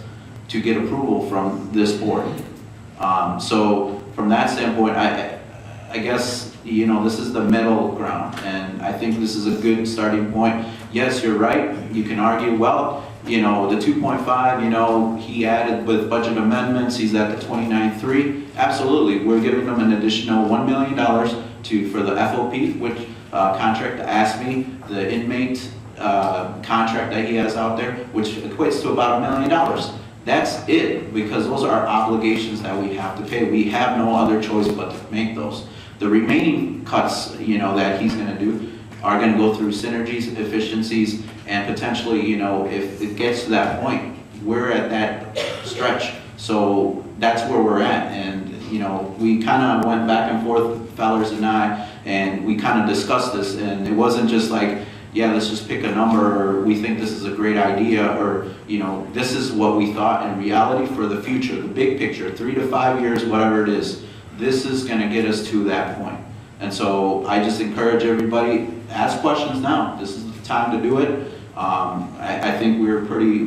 [SPEAKER 13] to get approval from this board. So from that standpoint, I guess you know this is the middle ground, and I think this is a good starting point. Yes, you're right. You can argue, well, you know, the 2.5, you know, he added with budget amendments, he's at the 29.3. Absolutely, we're giving him an additional $1 million for the FOP, which contract to ASME, the inmate contract that he has out there, which equates to about $1 million. That's it, because those are obligations that we have to pay. We have no other choice but to make those. The remaining cuts, you know, that he's going to do are going to go through synergies, efficiencies, and potentially, you know, if it gets to that point, we're at that stretch. So that's where we're at. And, you know, we kind of went back and forth, Fellers and I, and we kind of discussed this. And it wasn't just like, yeah, let's just pick a number, or we think this is a great idea, or, this is what we thought in reality for the future, the big picture, 3 to 5 years, whatever it is. This is gonna get us to that point. And so I just encourage everybody, ask questions now. This is the time to do it. I think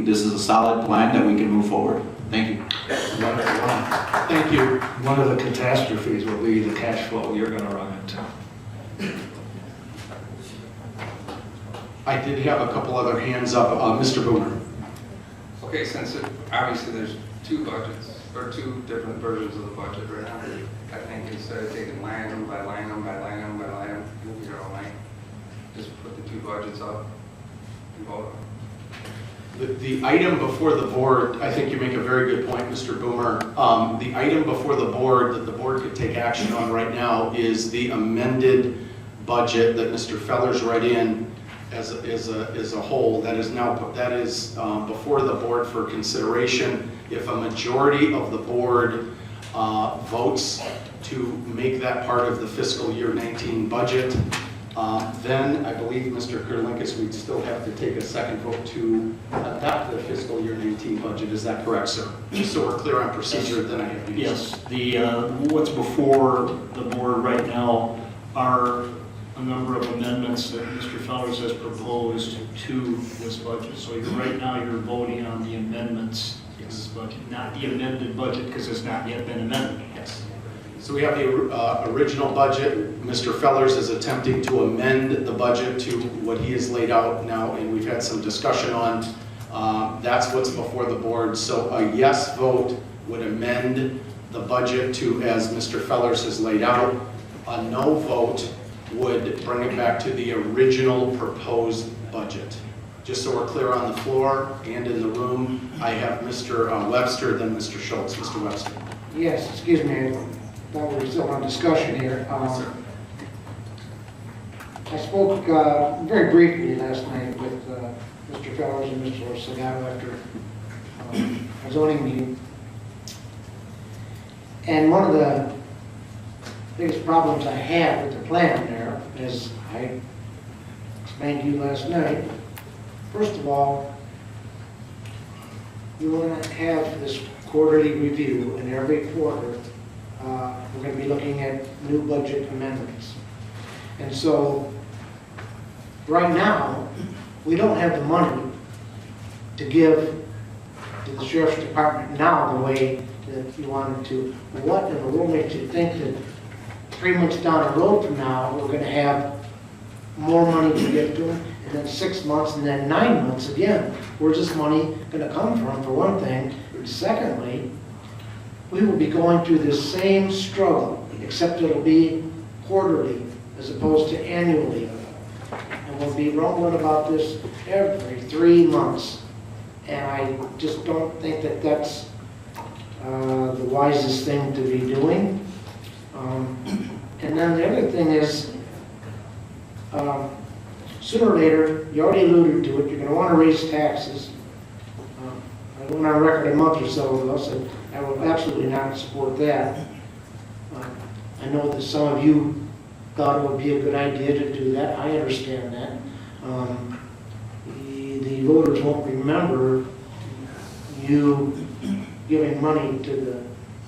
[SPEAKER 13] this is a solid plan that we can move forward. Thank you.
[SPEAKER 1] Thank you.
[SPEAKER 8] One of the catastrophes will be the cash flow you're going to run into.
[SPEAKER 1] I did have a couple other hands up. Mr. Boomer.
[SPEAKER 14] Okay, since obviously there's two budgets, or two different versions of the budget right now, I think instead of taking line item by line item by line item by line item, move your own line, just put the two budgets up and vote.
[SPEAKER 1] The item before the board, I think you make a very good point, Mr. Boomer. The item before the board that the board could take action on right now is the amended budget that Mr. Fellers read in as a whole. That is before the board for consideration. If a majority of the board votes to make that part of the fiscal year 19 budget, then I believe, Mr. Kurlinkus, we'd still have to take a second vote to adopt the fiscal year 19 budget. Is that correct, sir? Just so we're clear on procedure, then I have to.
[SPEAKER 15] Yes, what's before the board right now are a number of amendments that Mr. Fellers has proposed to this budget. So right now you're voting on the amendments to this budget, not the amended budget, because it's not yet been amended.
[SPEAKER 1] Yes. So we have the original budget. Mr. Fellers is attempting to amend the budget to what he has laid out now, and we've had some discussion on. That's what's before the board. So a yes vote would amend the budget to as Mr. Fellers has laid out. A no vote would bring it back to the original proposed budget. Just so we're clear on the floor and in the room, I have Mr. Webster, then Mr. Schultz. Mr. Webster.
[SPEAKER 16] Yes, excuse me. Thought we were still on discussion here. I spoke very briefly last night with Mr. Fellers and Mr. Segato after a zoning meeting. And one of the biggest problems I had with the plan there, as I explained to you last night, first of all, you want to have this quarterly review, and every quarter we're going to be looking at new budget amendments. And so, right now, we don't have the money to give to the Sheriff's Department now the way that you wanted to. What in the world makes you think that 3 months down the road from now, we're going to have more money to give to them, and then 6 months, and then 9 months again? Where's this money going to come from, for one thing? And secondly, we will be going through this same struggle, except it'll be quarterly as opposed to annually. And we'll be rumbling about this every 3 months. And I just don't think that that's the wisest thing to be doing. And then the other thing is, sooner or later, you already alluded to it, you're going to want to raise taxes. I went on record a month or so ago, said I will absolutely not support that. I know that some of you thought it would be a good idea to do that. I understand that. The voters won't remember you giving money to the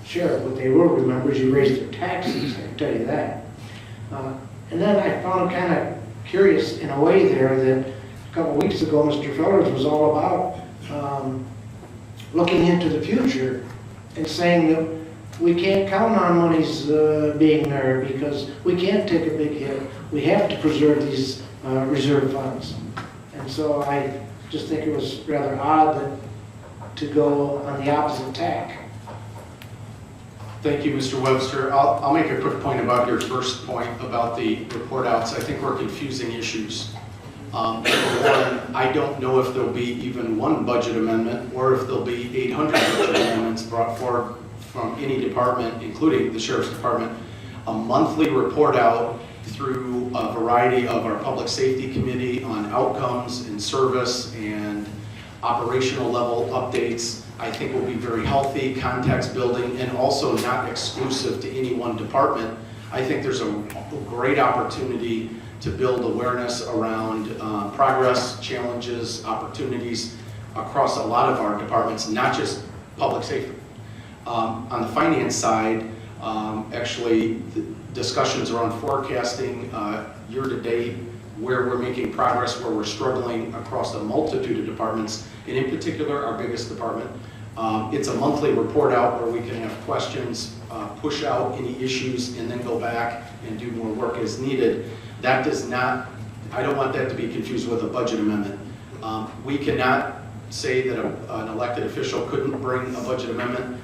[SPEAKER 16] sheriff. What they will remember is you raised their taxes, I can tell you that. And then I found kind of curious in a way there that a couple of weeks ago Mr. Fellers was all about looking into the future and saying that we can't count on monies being there because we can't take a big hit. We have to preserve these reserve funds. And so I just think it was rather odd to go on the opposite tack.
[SPEAKER 1] Thank you, Mr. Webster. I'll make a quick point about your first point about the report outs. I think we're confusing issues. One, I don't know if there'll be even one budget amendment or if there'll be 800 budget amendments brought forward from any department, including the Sheriff's Department. A monthly report out through a variety of our Public Safety Committee on outcomes and service and operational level updates, I think will be very healthy, context building, and also not exclusive to any one department. I think there's a great opportunity to build awareness around progress, challenges, opportunities across a lot of our departments, not just public safety. On the finance side, actually, the discussions around forecasting year-to-date, where we're making progress, where we're struggling across a multitude of departments, and in particular, our biggest department. It's a monthly report out where we can have questions, push out any issues, and then go back and do more work as needed. That does not, I don't want that to be confused with a budget amendment. We cannot say that an elected official couldn't bring a budget amendment.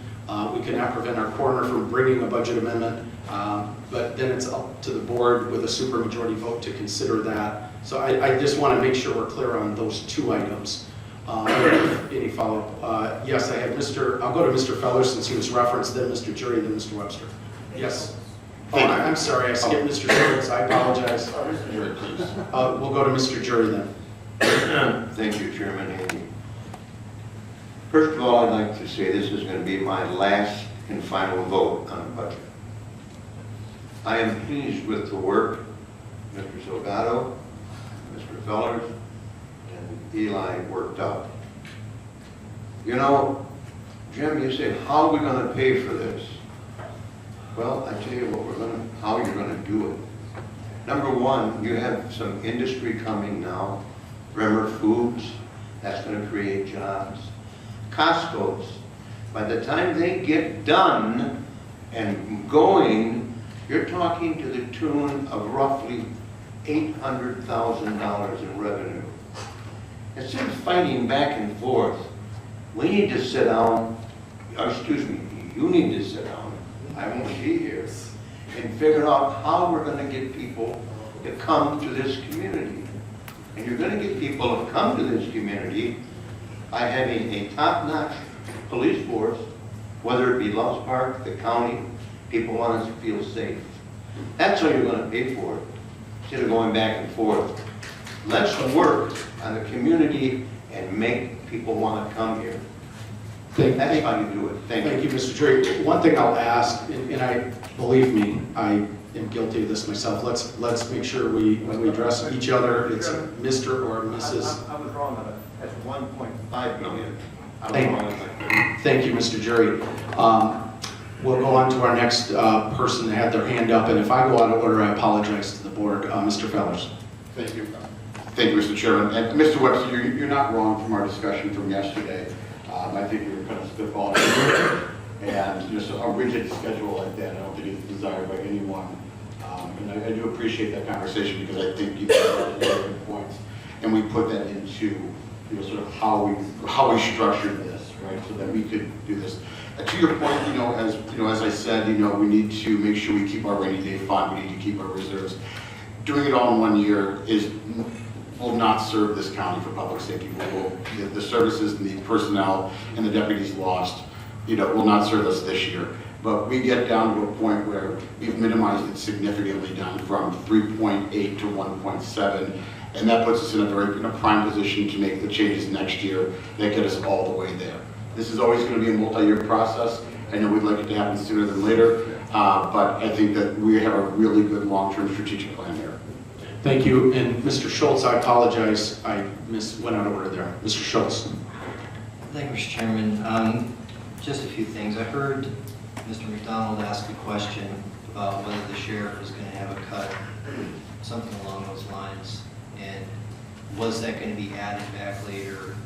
[SPEAKER 1] We cannot prevent our coroner from bringing a budget amendment, but then it's up to the board with a supermajority vote to consider that. So I just want to make sure we're clear on those two items. Any follow-up? Yes, I have I'll go to Mr. Feller since he was referenced, then Mr. Jury, then Mr. Webster. Yes. Oh, I'm sorry, I skipped Mr. Jury, I apologize.
[SPEAKER 10] Mr. Jury, please.
[SPEAKER 1] We'll go to Mr. Jury then.
[SPEAKER 17] Thank you, Chairman Haney. First of all, I'd like to say this is going to be my last and final vote on the budget. I am pleased with the work Mr. Salgado, Mr. Fellers, and Eli worked out. You know, Jim, you say, how are we going to pay for this? Well, I tell you what, how you're going to do it. Number one, you have some industry coming now. Bremer Foods, that's going to create jobs. Costco's, by the time they get done and going, you're talking to the tune of roughly $800,000 in revenue. Instead of fighting back and forth, we need to sit down, excuse me, you need to sit down, I won't be here, and figure out how we're going to get people to come to this community. And you're going to get people to come to this community by having a top-notch police force, whether it be Loves Park, the county, people want us to feel safe. That's how you're going to pay for it, instead of going back and forth. Let's work on the community and make people want to come here. That's how you do it. Thank you.
[SPEAKER 1] Mr. Drake. One thing I'll ask, and I believe me, I am guilty of this myself. Let's make sure when we address each other, it's Mr. or Mrs.
[SPEAKER 18] I was wrong on it. That's 1.5 million.
[SPEAKER 1] Thank you, Mr. Jury. We'll go on to our next person that had their hand up, and if I go out of order, I apologize to the board. Mr. Fellers.
[SPEAKER 10] Thank you. Thank you, Mr. Chairman. And Mr. Webster, you're not wrong from our discussion from yesterday. I think you were kind of spitballing, and just a rigid schedule like that, I don't think it's desired by anyone. And I do appreciate that conversation because I think you have very good points, and we put that into sort of how we structured this, right, so that we could do this. To your point, as I said, we need to make sure we keep our rainy day fund. We need to keep our reserves. Doing it all in 1 year will not serve this county for public safety. The services and the personnel and the deputies lost, will not serve us this year. But we get down to a point where we've minimized it significantly down from 3.8 to 1.7, and that puts us in a prime position to make the changes next year that get us all the way there. This is always going to be a multi-year process. I know we'd like it to happen sooner than later, but I think that we have a really good long-term strategic plan here.
[SPEAKER 1] Thank you. And Mr. Schultz, I apologize. I went out of order there. Mr. Schultz.
[SPEAKER 5] Thank you, Mr. Chairman. Just a few things. I heard Mr. McDonald ask a question about whether the sheriff was going to have a cut, something along those lines, and was that going to be added back later?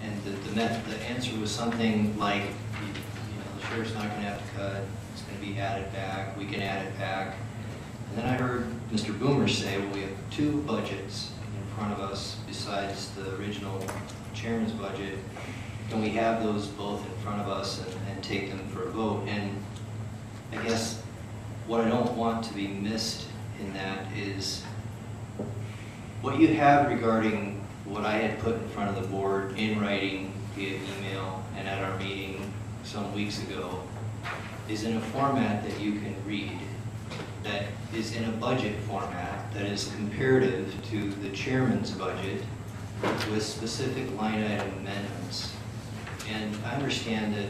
[SPEAKER 5] And the answer was something like, the sheriff's not going to have to cut, it's going to be added back, we can add it back. And then I heard Mr. Boomer say, well, we have two budgets in front of us besides the original chairman's budget. Can we have those both in front of us and take them for a vote? And I guess what I don't want to be missed in that is what you have regarding what I had put in front of the board in writing via email and at our meeting some weeks ago is in a format that you can read, that is in a budget format that is comparative to the chairman's budget with specific line item amendments. And I understand that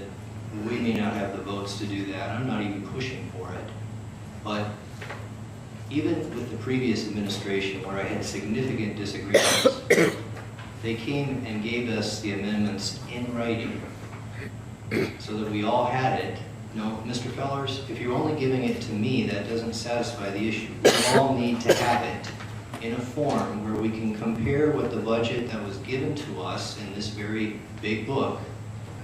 [SPEAKER 5] we may not have the votes to do that. I'm not even pushing for it. But even with the previous administration where I had significant disagreements, they came and gave us the amendments in writing so that we all had it. No, Mr. Fellers, if you're only giving it to me, that doesn't satisfy the issue. We all need to have it in a form where we can compare what the budget that was given to us in this very big book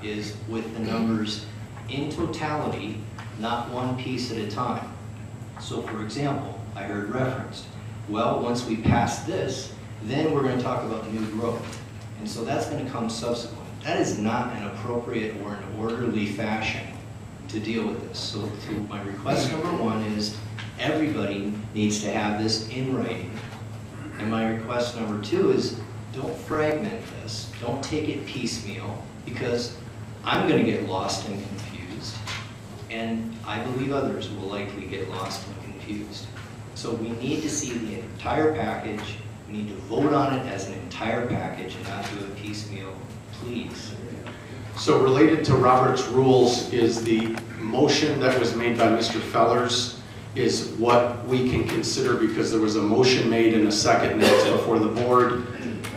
[SPEAKER 5] is with the numbers in totality, not one piece at a time. So for example, I heard referenced, well, once we pass this, then we're going to talk about new growth. And so that's going to come subsequent. That is not an appropriate or an orderly fashion to deal with this. So my request number one is everybody needs to have this in writing. And my request number two is don't fragment this. Don't take it piecemeal, because I'm going to get lost and confused. And I believe others will likely get lost and confused. So we need to see the entire package. We need to vote on it as an entire package and not do it piecemeal, please.
[SPEAKER 1] So related to Robert's rules is the motion that was made by Mr. Fellers is what we can consider, because there was a motion made and a second and it's before the board.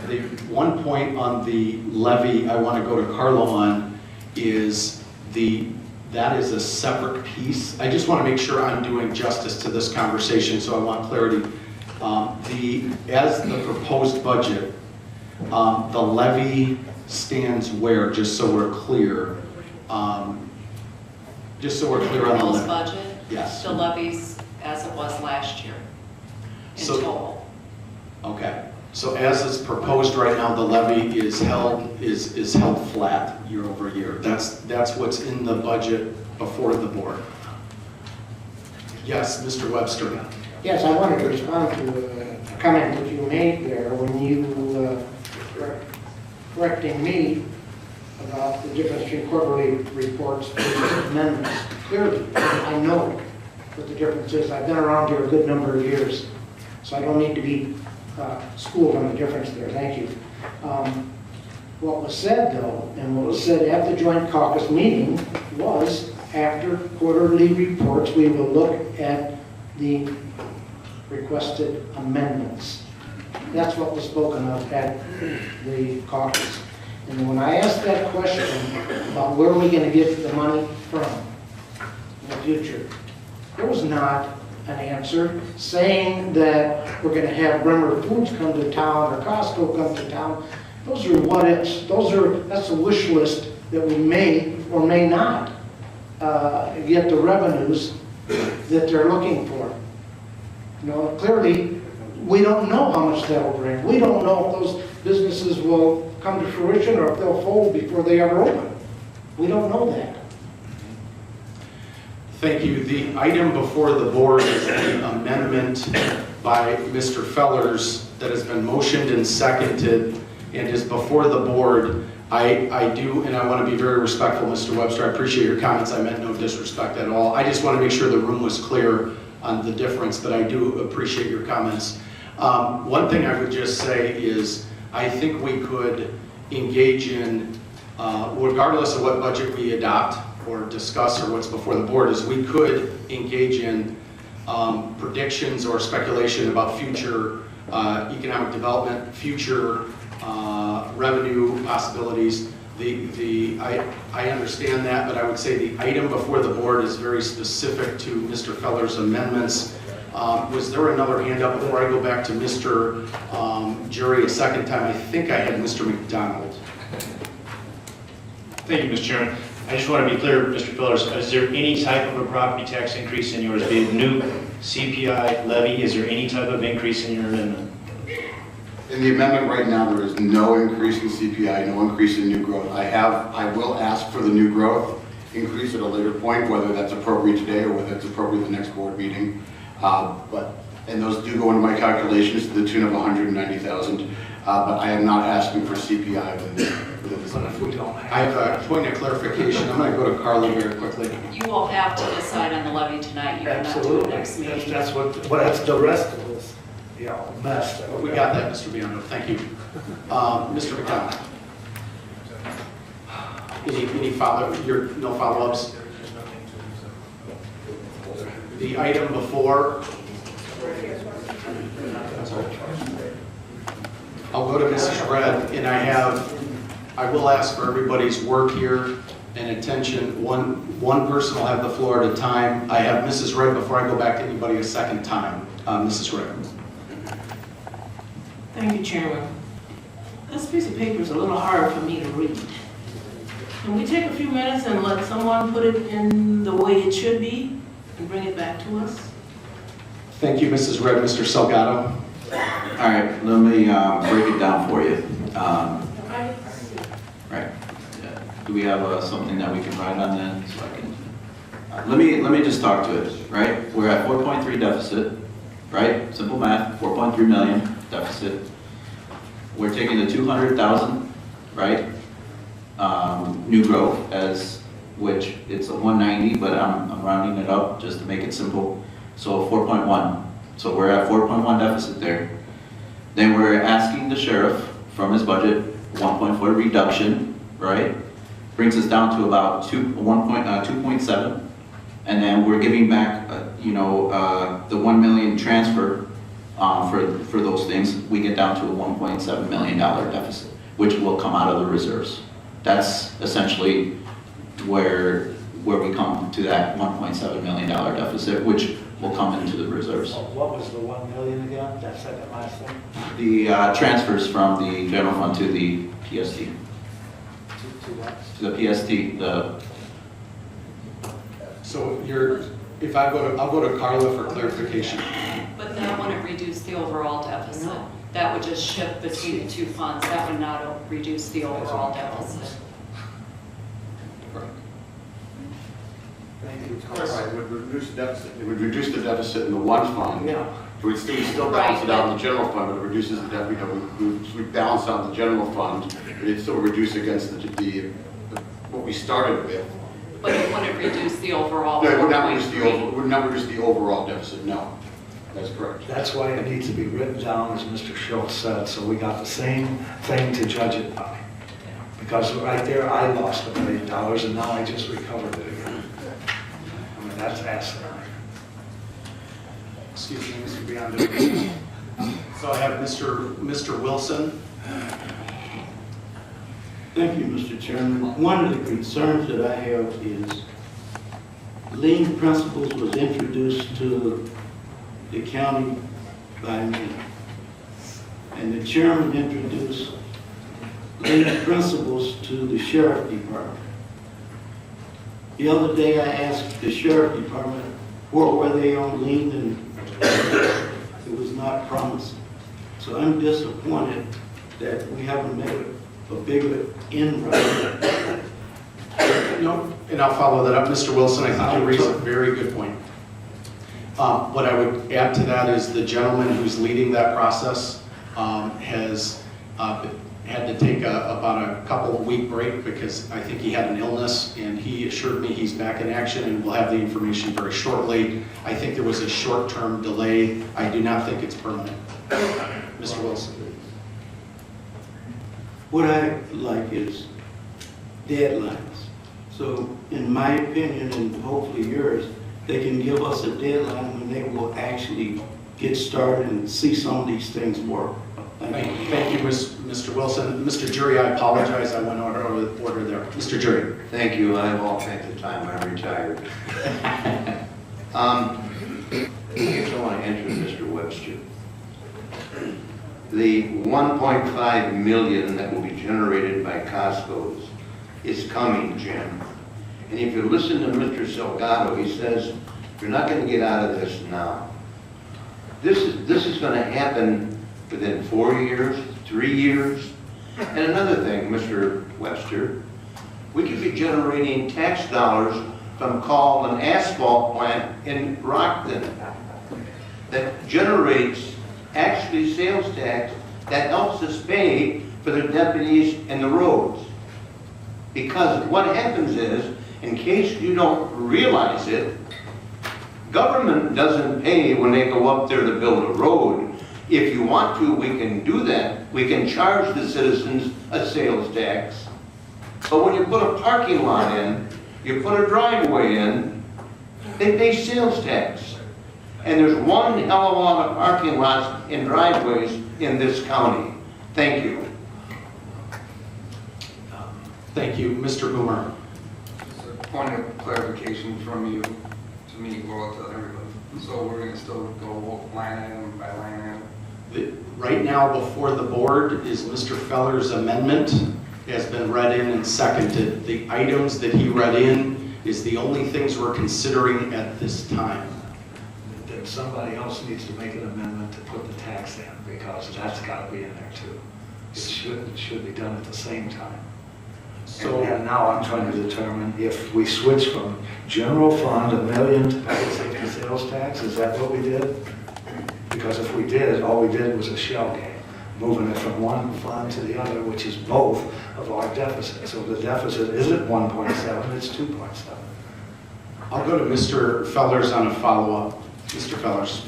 [SPEAKER 1] The one point on the levy I want to go to Carlo on is that is a separate piece. I just want to make sure I'm doing justice to this conversation, so I want clarity. As the proposed budget, the levy stands where, just so we're clear? Just so we're clear on the
[SPEAKER 7] Proposed
[SPEAKER 1] levy.
[SPEAKER 7] budget?
[SPEAKER 1] Yes.
[SPEAKER 7] The levies as it was last year in total.
[SPEAKER 1] Okay. So as it's proposed right now, the levy is held flat year over year. That's what's in the budget before the board. Yes, Mr. Webster.
[SPEAKER 16] Yes, I wanted to respond to a comment that you made there when you were correcting me about the difference between quarterly reports and amendments. Clearly, I know what the difference is. I've been around here a good number of years, so I don't need to be schooled on the difference there. Thank you. What was said, though, and what was said at the joint caucus meeting was, after quarterly reports, we will look at the requested amendments. That's what was spoken of at the caucus. And when I asked that question about where are we going to get the money from in the future, there was not an answer saying that we're going to have Bremer Foods come to town or Costco come to town. Those are what ifs. That's a wish list that we may or may not get the revenues that they're looking for. You know, clearly, we don't know how much that will bring. We don't know if those businesses will come to fruition or if they'll fold before they ever open. We don't know that.
[SPEAKER 1] Thank you. The item before the board is the amendment by Mr. Fellers that has been motioned and seconded and is before the board. I do, and I want to be very respectful, Mr. Webster. I appreciate your comments. I meant no disrespect at all. I just want to make sure the room was clear on the difference, but I do appreciate your comments. One thing I would just say is I think we could engage in, regardless of what budget we adopt or discuss or what's before the board, is we could engage in predictions or speculation about future economic development, future revenue possibilities. I understand that, but I would say the item before the board is very specific to Mr. Feller's amendments. Was there another hand up before I go back to Mr. Jury a second time? I think I had Mr. McDonald.
[SPEAKER 12] Thank you, Mr. Chairman. I just want to be clear, Mr. Fellers, is there any type of a property tax increase in yours, be it new CPI levy? Is there any type of increase in your amendment?
[SPEAKER 10] In the amendment right now, there is no increase in CPI, no increase in new growth. I will ask for the new growth increase at a later point, whether that's appropriate today or whether it's appropriate at the next board meeting. And those do go into my calculations to the tune of $190,000. But I am not asking for CPI within this.
[SPEAKER 1] I have a point of clarification. I'm going to go to Carla very quickly.
[SPEAKER 7] You will have to decide on the levy tonight. You cannot do it next meeting.
[SPEAKER 8] That's the rest of this, mess.
[SPEAKER 1] We got that, Mr. Biondo. Thank you. Mr. McDonald. Any no follow-ups? The item before I'll go to Mrs. Red, and I will ask for everybody's work here and attention. One person will have the floor at a time. I have Mrs. Red before I go back to anybody a second time. Mrs. Red.
[SPEAKER 19] Thank you, Chairman. This piece of paper is a little hard for me to read. Can we take a few minutes and let someone put it in the way it should be and bring it back to us?
[SPEAKER 1] Thank you, Mrs. Red. Mr. Salgado.
[SPEAKER 13] All right, let me break it down for you. Right. Yeah. Do we have something that we can write on that? So I can, let me just talk to it, right? We're at 4.3 deficit, right? Simple math, 4.3 million deficit. We're taking the 200,000, right? New growth as, which it's a 190, but I'm rounding it up just to make it simple. So 4.1. So we're at 4.1 deficit there. Then we're asking the sheriff from his budget 1.4 reduction, right? Brings us down to about 2.7. And then we're giving back, the 1 million transfer for those things. We get down to a $1.7 million deficit, which will come out of the reserves. That's essentially where we come to that $1.7 million deficit, which will come into the reserves.
[SPEAKER 8] What was the 1 million again? That second last thing?
[SPEAKER 13] The transfers from the general fund to the PST.
[SPEAKER 8] To what?
[SPEAKER 13] To the PST,
[SPEAKER 1] So I'll go to Carla for clarification.
[SPEAKER 7] But that wouldn't reduce the overall deficit. That would just shift between the two funds. That would not reduce the overall deficit.
[SPEAKER 10] Right, it would reduce the deficit. It would reduce the deficit in the one fund.
[SPEAKER 8] Yeah.
[SPEAKER 10] It would still balance it out in the general fund, but it reduces the deficit. We balance out the general fund, but it still reduce against what we started with.
[SPEAKER 7] But it wouldn't reduce the overall.
[SPEAKER 10] No, it would not reduce the overall deficit. No, that's correct.
[SPEAKER 8] That's why it needs to be written down, as Mr. Schultz said, so we got the same thing to judge it by. Because right there, I lost $1 million, and now I just recovered it again. I mean, that's asinine.
[SPEAKER 1] Excuse me, Mr. Biondo. So I have Mr. Wilson.
[SPEAKER 3] Thank you, Mr. Chairman. One of the concerns that I have is lien principles was introduced to the county by me. And the chairman introduced lien principles to the sheriff department. The other day I asked the sheriff department, what were they on lien, and it was not promising. So I'm disappointed that we haven't made a bigger inroad.
[SPEAKER 1] No, and I'll follow that up. Mr. Wilson, I think you raised a very good point. What I would add to that is the gentleman who's leading that process has had to take about a couple of week break because I think he had an illness, and he assured me he's back in action and we'll have the information very shortly. I think there was a short-term delay. I do not think it's permanent. Mr. Wilson.
[SPEAKER 3] What I like is deadlines. So in my opinion, and hopefully yours, they can give us a deadline when they will actually get started and see some of these things work.
[SPEAKER 1] Thank you, Mr. Wilson. Mr. Jury, I apologize. I went out of order there. Mr. Jury.
[SPEAKER 17] Thank you. I won't take the time. I'm retired. I guess I want to answer Mr. Webster. The 1.5 million that will be generated by Costco's is coming, Jim. And if you listen to Mr. Salgado, he says, you're not going to get out of this now. This is going to happen within 4 years, 3 years. And another thing, Mr. Webster, we could be generating tax dollars from an asphalt plant in Rockton that generates actually sales tax that helps us pay for the deputies and the roads. Because what happens is, in case you don't realize it, government doesn't pay when they go up there to build a road. If you want to, we can do that. We can charge the citizens a sales tax. But when you put a parking lot in, you put a driveway in, they pay sales tax. And there's one hell of a lot of parking lots and driveways in this county. Thank you.
[SPEAKER 1] Thank you. Mr. Boomer.
[SPEAKER 14] Point of clarification from you to me, well, to everybody. So we're going to still go line item by line item?
[SPEAKER 1] Right now, before the board is Mr. Feller's amendment. It has been read in and seconded. The items that he read in is the only things we're considering at this time.
[SPEAKER 8] Then somebody else needs to make an amendment to put the tax in, because that's got to be in there too. It should be done at the same time.
[SPEAKER 1] So
[SPEAKER 8] And now I'm trying to determine if we switch from general fund $1 million to public safety sales tax, is that what we did? Because if we did, all we did was a shell game, moving it from one fund to the other, which is both of our deficit. So the deficit isn't 1.7, it's 2.7.
[SPEAKER 1] I'll go to Mr. Fellers on a follow-up. Mr. Fellers.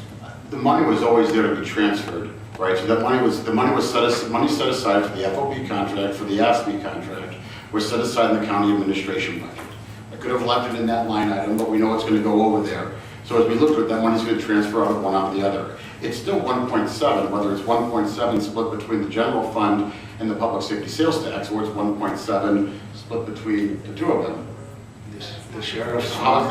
[SPEAKER 10] The money was always there to be transferred, right? So that money was set aside for the FOB contract, for the ASPE contract, was set aside in the county administration budget. I could have left it in that line item, but we know it's going to go over there. So as we look at it, that money's going to transfer out of one out of the other. It's still 1.7, whether it's 1.7 split between the general fund and the public safety sales tax, or it's 1.7 split between the two of them.
[SPEAKER 8] The sheriff's.
[SPEAKER 10] How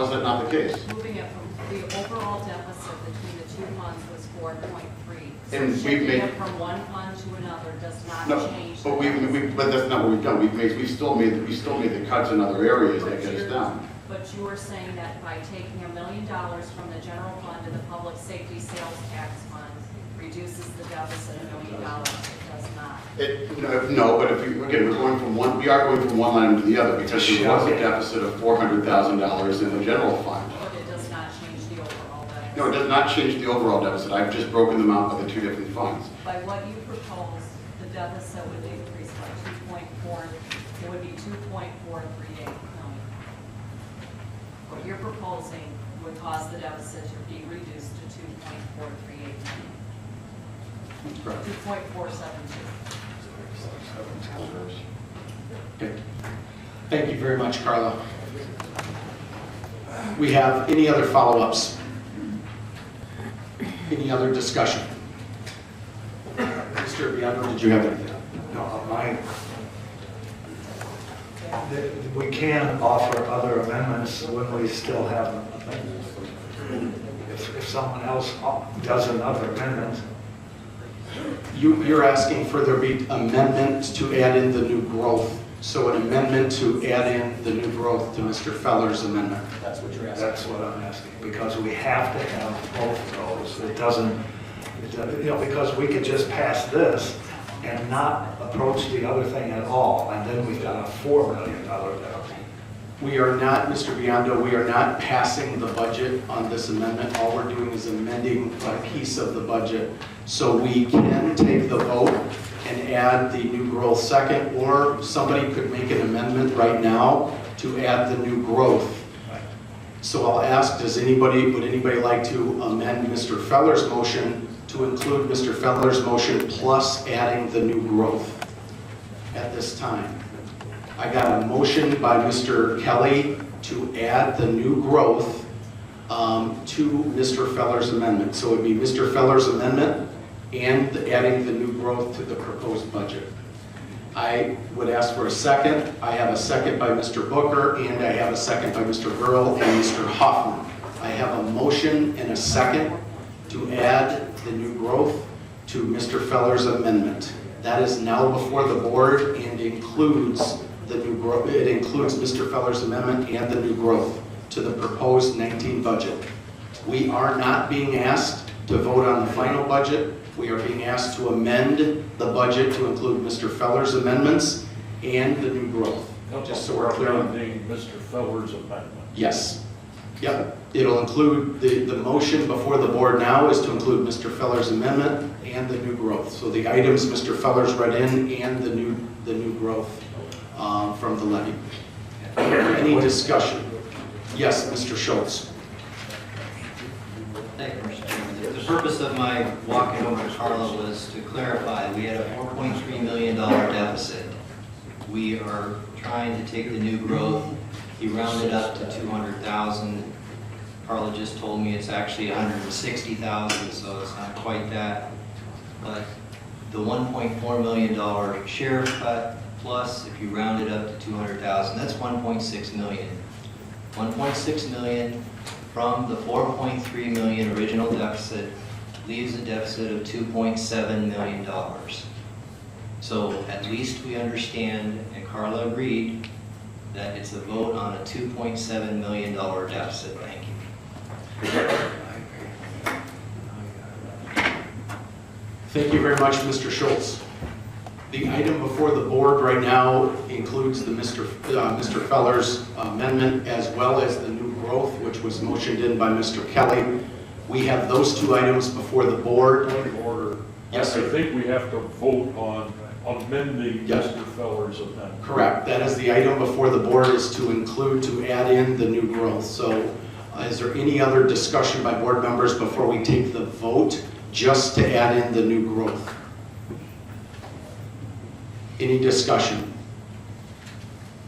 [SPEAKER 10] is that not the case?
[SPEAKER 20] Moving it from the overall deficit between the two funds was 4.3. So
[SPEAKER 10] And we've
[SPEAKER 20] shifting
[SPEAKER 10] made-
[SPEAKER 20] it from one fund to another does not
[SPEAKER 10] No,
[SPEAKER 20] change.
[SPEAKER 10] but
[SPEAKER 20] the
[SPEAKER 10] but that's not what we've done. We still made the cuts in other areas that get us down.
[SPEAKER 20] But you were saying that by taking $1 million from the general fund to the public safety sales tax fund reduces the deficit $1 million. It does not.
[SPEAKER 10] No, but if we are going from one line item to the other, because there was a deficit of $400,000 in the general fund.
[SPEAKER 20] But it does not change the overall deficit.
[SPEAKER 10] No, it does not change the overall deficit. I've just broken them out by the two different funds.
[SPEAKER 20] By what you propose, the deficit would increase by 2.4, it would be 2.438 million. What you're proposing would cause the deficit to be reduced to 2.438 million. 2.472.
[SPEAKER 1] Okay. Thank you very much, Carla. We have any other follow-ups? Any other discussion? Mr. Biondo, did you have anything?
[SPEAKER 8] No, we can offer other amendments when we still have amendments. If someone else does another amendment.
[SPEAKER 1] You're asking for there be amendment to add in the new growth. So an amendment to add in the new growth to Mr. Feller's amendment. That's what you're asking.
[SPEAKER 8] That's what I'm asking, because we have to have both of those. It doesn't, because we could just pass this and not approach the other thing at all, and then we've got a $4 million deficit.
[SPEAKER 1] We are not, Mr. Biondo, we are not passing the budget on this amendment. All we're doing is amending a piece of the budget. So we can take the vote and add the new growth second, or somebody could make an amendment right now to add the new growth. So I'll ask, would anybody like to amend Mr. Feller's motion to include Mr. Feller's motion plus adding the new growth at this time? I got a motion by Mr. Kelly to add the new growth to Mr. Feller's amendment. So it would be Mr. Feller's amendment and adding the new growth to the proposed budget. I would ask for a second. I have a second by Mr. Booker, and I have a second by Mr. Burl and Mr. Hoffman. I have a motion and a second to add the new growth to Mr. Feller's amendment. That is now before the board and includes the new growth. It includes Mr. Feller's amendment and the new growth to the proposed 19 budget. We are not being asked to vote on the final budget. We are being asked to amend the budget to include Mr. Feller's amendments and the new growth. Just so we're clear.
[SPEAKER 21] Mr. Feller's amendment.
[SPEAKER 1] Yes. Yep. It'll include, the motion before the board now is to include Mr. Feller's amendment and the new growth. So the items Mr. Feller's read in and the new growth from the levy. Any discussion? Yes, Mr. Schultz.
[SPEAKER 5] Thank you, Mr. Chairman. The purpose of my walking over to Carla was to clarify, we had a $4.3 million deficit. We are trying to take the new growth, he rounded up to 200,000. Carla just told me it's actually 160,000, so it's not quite that. But the $1.4 million sheriff cut, plus if you round it up to 200,000, that's 1.6 million. 1.6 million from the 4.3 million original deficit leaves a deficit of $2.7 million. So at least we understand, and Carla agreed, that it's a vote on a $2.7 million deficit. Thank you.
[SPEAKER 1] Thank you very much, Mr. Schultz. The item before the board right now includes the Mr. Feller's amendment as well as the new growth, which was motioned in by Mr. Kelly. We have those two items before the board.
[SPEAKER 21] Point of order.
[SPEAKER 1] Yes,
[SPEAKER 21] I
[SPEAKER 1] sir.
[SPEAKER 21] think we have to vote on amending
[SPEAKER 1] Yes.
[SPEAKER 21] Mr. Feller's amendment.
[SPEAKER 1] Correct. That is the item before the board, is to add in the new growth. So is there any other discussion by board members before we take the vote just to add in the new growth? Any discussion?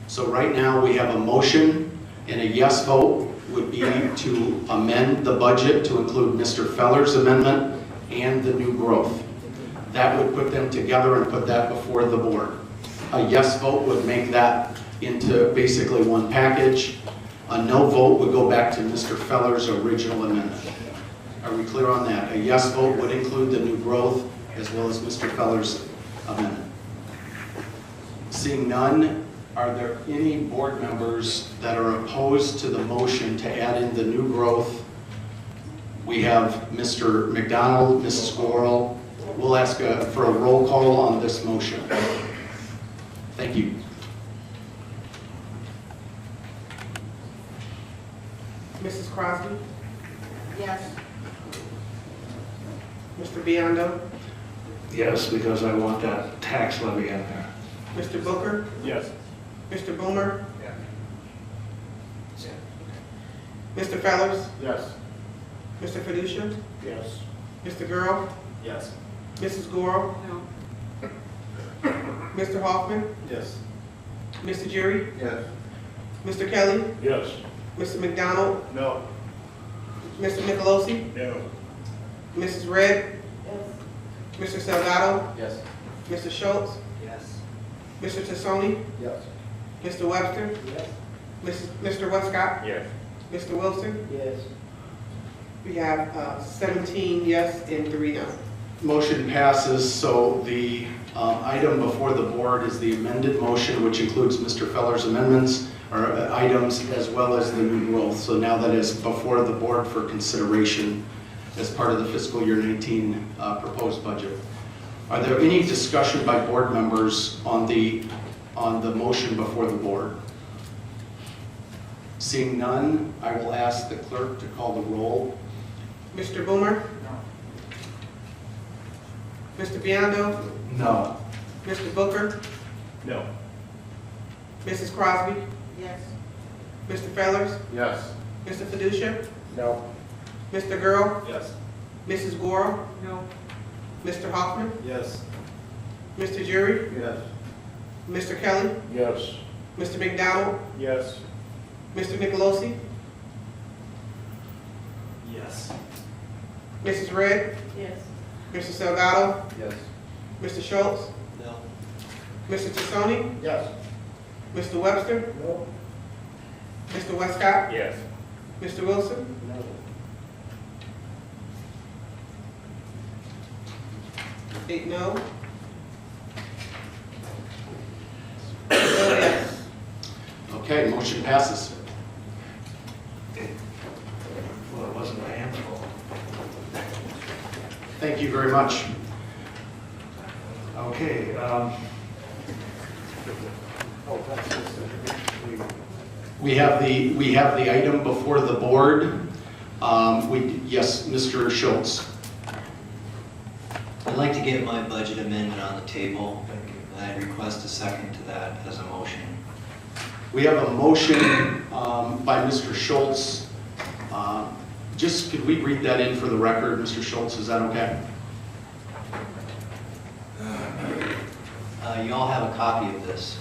[SPEAKER 1] So right now we have a motion, and a yes vote would be to amend the budget to include Mr. Feller's amendment and the new growth. That would put them together and put that before the board. A yes vote would make that into basically one package. A no vote would go back to Mr. Feller's original amendment. Are we clear on that? A yes vote would include the new growth as well as Mr. Feller's amendment. Seeing none, are there any board members that are opposed to the motion to add in the new growth? We have Mr. McDonald, Mrs. Gorel. We'll ask for a roll call on this motion. Thank you.
[SPEAKER 2] Mrs. Crosby?
[SPEAKER 20] Yes.
[SPEAKER 2] Mr. Biondo?
[SPEAKER 8] Yes, because I want that tax levy in there.
[SPEAKER 2] Mr. Booker?
[SPEAKER 21] Yes.
[SPEAKER 2] Mr. Boomer? Mr. Fellers?
[SPEAKER 21] Yes.
[SPEAKER 2] Mr. Fiducia?
[SPEAKER 21] Yes.
[SPEAKER 2] Mr. Girl?
[SPEAKER 21] Yes.
[SPEAKER 2] Mrs. Gorel?
[SPEAKER 20] No.
[SPEAKER 2] Mr. Hoffman?
[SPEAKER 21] Yes.
[SPEAKER 2] Mr. Jury?
[SPEAKER 21] Yes.
[SPEAKER 2] Mr. Kelly?
[SPEAKER 21] Yes.
[SPEAKER 2] Mr. McDonald?
[SPEAKER 21] No.
[SPEAKER 2] Mr. Nicolosi?
[SPEAKER 21] No.
[SPEAKER 2] Mrs. Red?
[SPEAKER 20] Yes.
[SPEAKER 2] Mr. Salgado?
[SPEAKER 21] Yes.
[SPEAKER 2] Mr. Schultz?
[SPEAKER 5] Yes.
[SPEAKER 2] Mr. Tassoni?
[SPEAKER 21] Yes.
[SPEAKER 2] Mr. Webster?
[SPEAKER 21] Yes.
[SPEAKER 2] Mr. Westcott?
[SPEAKER 21] Yes.
[SPEAKER 2] Mr. Wilson?
[SPEAKER 21] Yes.
[SPEAKER 2] We have 17 yes and 3 no.
[SPEAKER 1] Motion passes, so the item before the board is the amended motion, which includes Mr. Feller's amendments or items as well as the new growth. So now that is before the board for consideration as part of the fiscal year 19 proposed budget. Are there any discussion by board members on the motion before the board? Seeing none, I will ask the clerk to call the roll.
[SPEAKER 2] Mr. Boomer? Mr. Biondo?
[SPEAKER 8] No.
[SPEAKER 2] Mr. Booker?
[SPEAKER 21] No.
[SPEAKER 2] Mrs. Crosby?
[SPEAKER 20] Yes.
[SPEAKER 2] Mr. Fellers?
[SPEAKER 21] Yes.
[SPEAKER 2] Mr. Fiducia?
[SPEAKER 21] No.
[SPEAKER 2] Mr. Girl?
[SPEAKER 21] Yes.
[SPEAKER 2] Mrs. Gorel?
[SPEAKER 20] No.
[SPEAKER 2] Mr. Hoffman?
[SPEAKER 21] Yes.
[SPEAKER 2] Mr. Jury?
[SPEAKER 21] Yes.
[SPEAKER 2] Mr. Kelly?
[SPEAKER 21] Yes.
[SPEAKER 2] Mr. McDonald?
[SPEAKER 21] Yes.
[SPEAKER 2] Mr. Nicolosi?
[SPEAKER 21] Yes.
[SPEAKER 2] Mrs. Red?
[SPEAKER 20] Yes.
[SPEAKER 2] Mr. Salgado?
[SPEAKER 21] Yes.
[SPEAKER 2] Mr. Schultz?
[SPEAKER 5] No.
[SPEAKER 2] Mr. Tassoni?
[SPEAKER 21] Yes.
[SPEAKER 2] Mr. Webster?
[SPEAKER 21] No.
[SPEAKER 2] Mr. Westcott?
[SPEAKER 21] Yes.
[SPEAKER 2] Mr. Wilson?
[SPEAKER 21] No.
[SPEAKER 2] 8 no. 12 yes.
[SPEAKER 1] Okay, motion passes.
[SPEAKER 8] Well, it wasn't my handful.
[SPEAKER 1] Thank you very much.
[SPEAKER 8] Okay.
[SPEAKER 1] We have the item before the board. Yes, Mr. Schultz.
[SPEAKER 5] I'd like to get my budget amendment on the table, and I'd request a second to that as a motion.
[SPEAKER 1] We have a motion by Mr. Schultz. Just could we read that in for the record, Mr. Schultz? Is that okay?
[SPEAKER 5] You all have a copy of this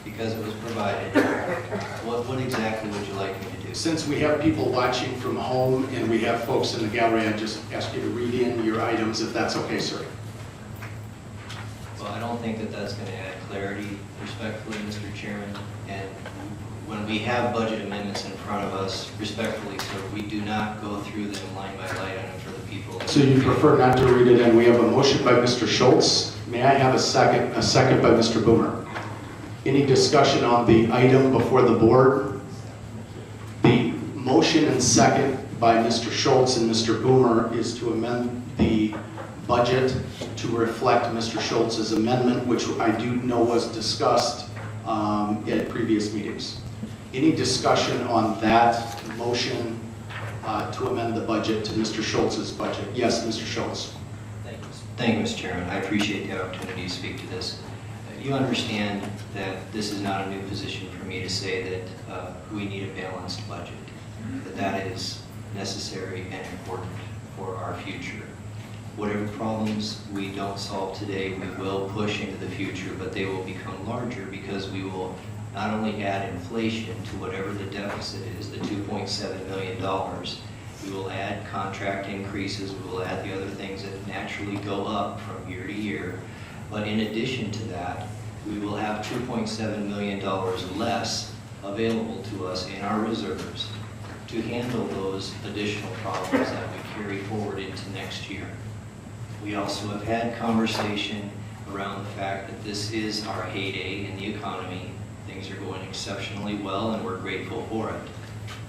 [SPEAKER 5] because it was provided. What exactly would you like me to do?
[SPEAKER 1] since we have people watching from home and we have folks in the gallery, I just ask you to read in your items if that's okay, sir.
[SPEAKER 5] Well, I don't think that that's going to add clarity, respectfully, Mr. Chairman. And when we have budget amendments in front of us, respectfully, sir, we do not go through them line by line item for the people.
[SPEAKER 1] So you prefer not to read it in. We have a motion by Mr. Schultz. May I have a second? A second by Mr. Boomer. Any discussion on the item before the board? The motion and second by Mr. Schultz and Mr. Boomer is to amend the budget to reflect Mr. Schultz's amendment, which I do know was discussed at previous meetings. Any discussion on that motion to amend the budget to Mr. Schultz's budget? Yes, Mr. Schultz.
[SPEAKER 5] Thank you, Mr. Chairman. I appreciate the opportunity to speak to this. You understand that this is not a new position for me to say that we need a balanced budget, that is necessary and important for our future. Whatever problems we don't solve today, we will push into the future, but they will become larger because we will not only add inflation to whatever the deficit is, the $2.7 million, we will add contract increases, we will add the other things that naturally go up from year to year. But in addition to that, we will have $2.7 million less available to us in our reserves to handle those additional problems that we carry forward into next year. We also have had conversation around the fact that this is our heyday in the economy. Things are going exceptionally well and we're grateful for it.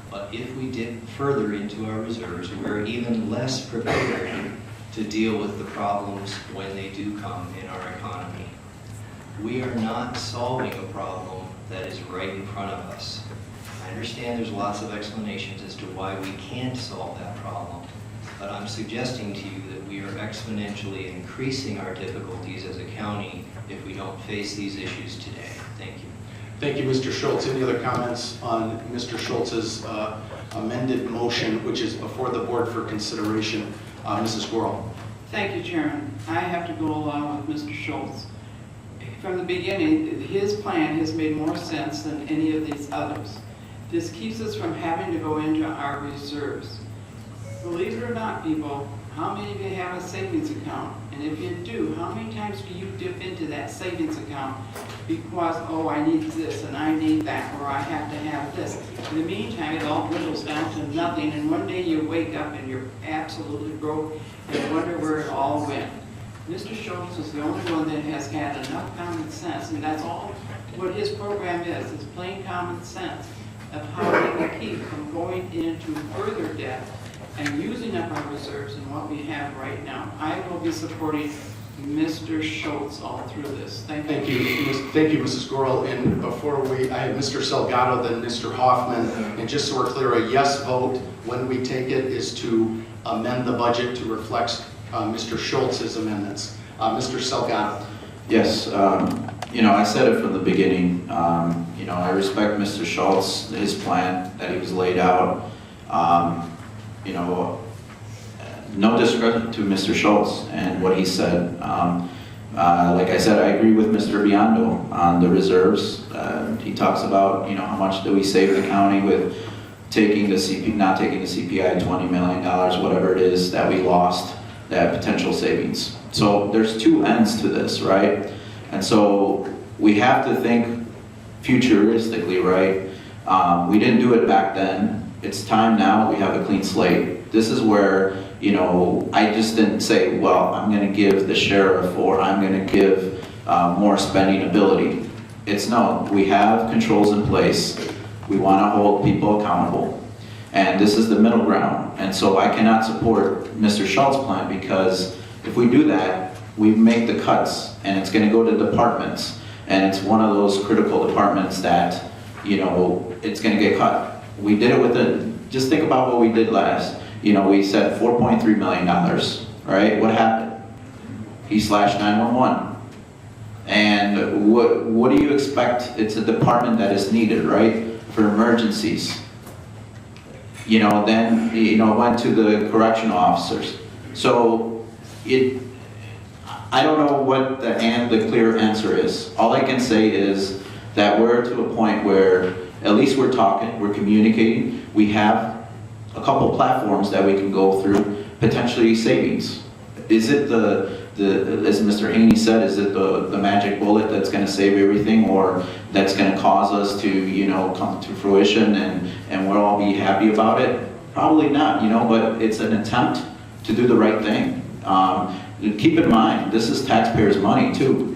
[SPEAKER 5] But if we dip further into our reserves, we're even less prepared to deal with the problems when they do come in our economy. We are not solving a problem that is right in front of us. I understand there's lots of explanations as to why we can't solve that problem, but I'm suggesting to you that we are exponentially increasing our difficulties as a county if we don't face these issues today. Thank you.
[SPEAKER 1] Thank you, Mr. Schultz. Any other comments on Mr. Schultz's amended motion, which is before the board for consideration? Mrs. Squirrel.
[SPEAKER 4] Thank you, Chairman. I have to go along with Mr. Schultz. From the beginning, his plan has made more sense than any of these others. This keeps us from having to go into our reserves. Believe it or not, people, how many of you have a savings account? And if you do, how many times do you dip into that savings account because, oh, I need this and I need that, or I have to have this. In the meantime, it all dwindles down to nothing, and one day you wake up and you're absolutely broke and wonder where it all went. Mr. Schultz is the only one that has had enough common sense, and that's all what his program is plain common sense of how we can keep from going into further debt and using up our reserves and what we have right now. I will be supporting Mr. Schultz all through this. Thank you.
[SPEAKER 1] Thank you, Mrs. Gorel. And before I have Mr. Salgado, then Mr. Hoffman. And just so we're clear, a yes vote when we take it is to amend the budget to reflect Mr. Schultz's amendments. Mr. Salgado.
[SPEAKER 13] Yes, I said it from the beginning. I respect Mr. Schultz, his plan that he was laid out. No discredit to Mr. Schultz and what he said. Like I said, I agree with Mr. Biondo on the reserves. He talks about, how much do we save the county with not taking the CPI, $20 million, whatever it is that we lost, that potential savings. So there's two ends to this, right? And so we have to think futuristically, right? We didn't do it back then. It's time now. We have a clean slate. This is where, I just didn't say, well, I'm going to give the sheriff or I'm going to give more spending ability. It's no, we have controls in place. We want to hold people accountable. And this is the middle ground. And so I cannot support Mr. Schultz's plan because if we do that, we make the cuts and it's going to go to departments. And it's one of those critical departments that, it's going to get cut. We did it just think about what we did last. We said $4.3 million, right? What happened? He slashed 911. And what do you expect? It's a department that is needed, right? For emergencies. Then, went to the correctional officers. So, I don't know what the clear answer is. All I can say is that we're to a point where at least we're talking, we're communicating, We have a couple platforms that we can go through, potentially savings. Is it as Mr. Haney said, is it the magic bullet that's gonna save everything, or that's gonna cause us to, you know, come to fruition and we'll all be happy about it? Probably not, you know, but it's an attempt to do the right thing. Keep in mind, this is taxpayers' money too.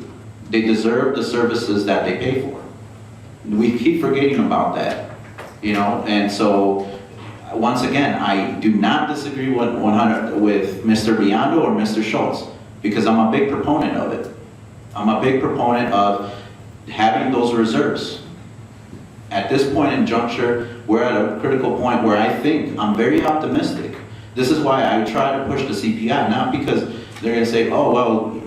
[SPEAKER 13] They deserve the services that they pay for. We keep forgetting about that, you know, and so once again, I do not disagree with Mr. Biondo or Mr. Schultz, because I'm a big proponent of it. I'm a big proponent of having those reserves. At this point in juncture, we're at a critical point where I think I'm very optimistic. This is why I try to push the CPI, not because they're going to say, oh, well,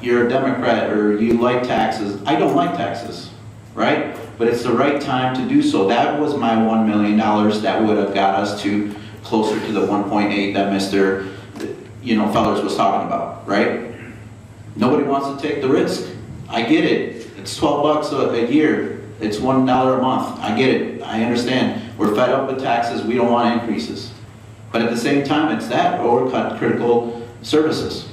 [SPEAKER 13] you're a Democrat or you like taxes. I don't like taxes, right? But it's the right time to do so. That was my $1 million that would have got us to closer to the 1.8 that Mr. Fellers was talking about, right? Nobody wants to take the risk. I get it. It's $12 a year. It's $1 a month. I get it. I understand. We're fed up with taxes. We don't want increases. But at the same time, it's that or cut critical services.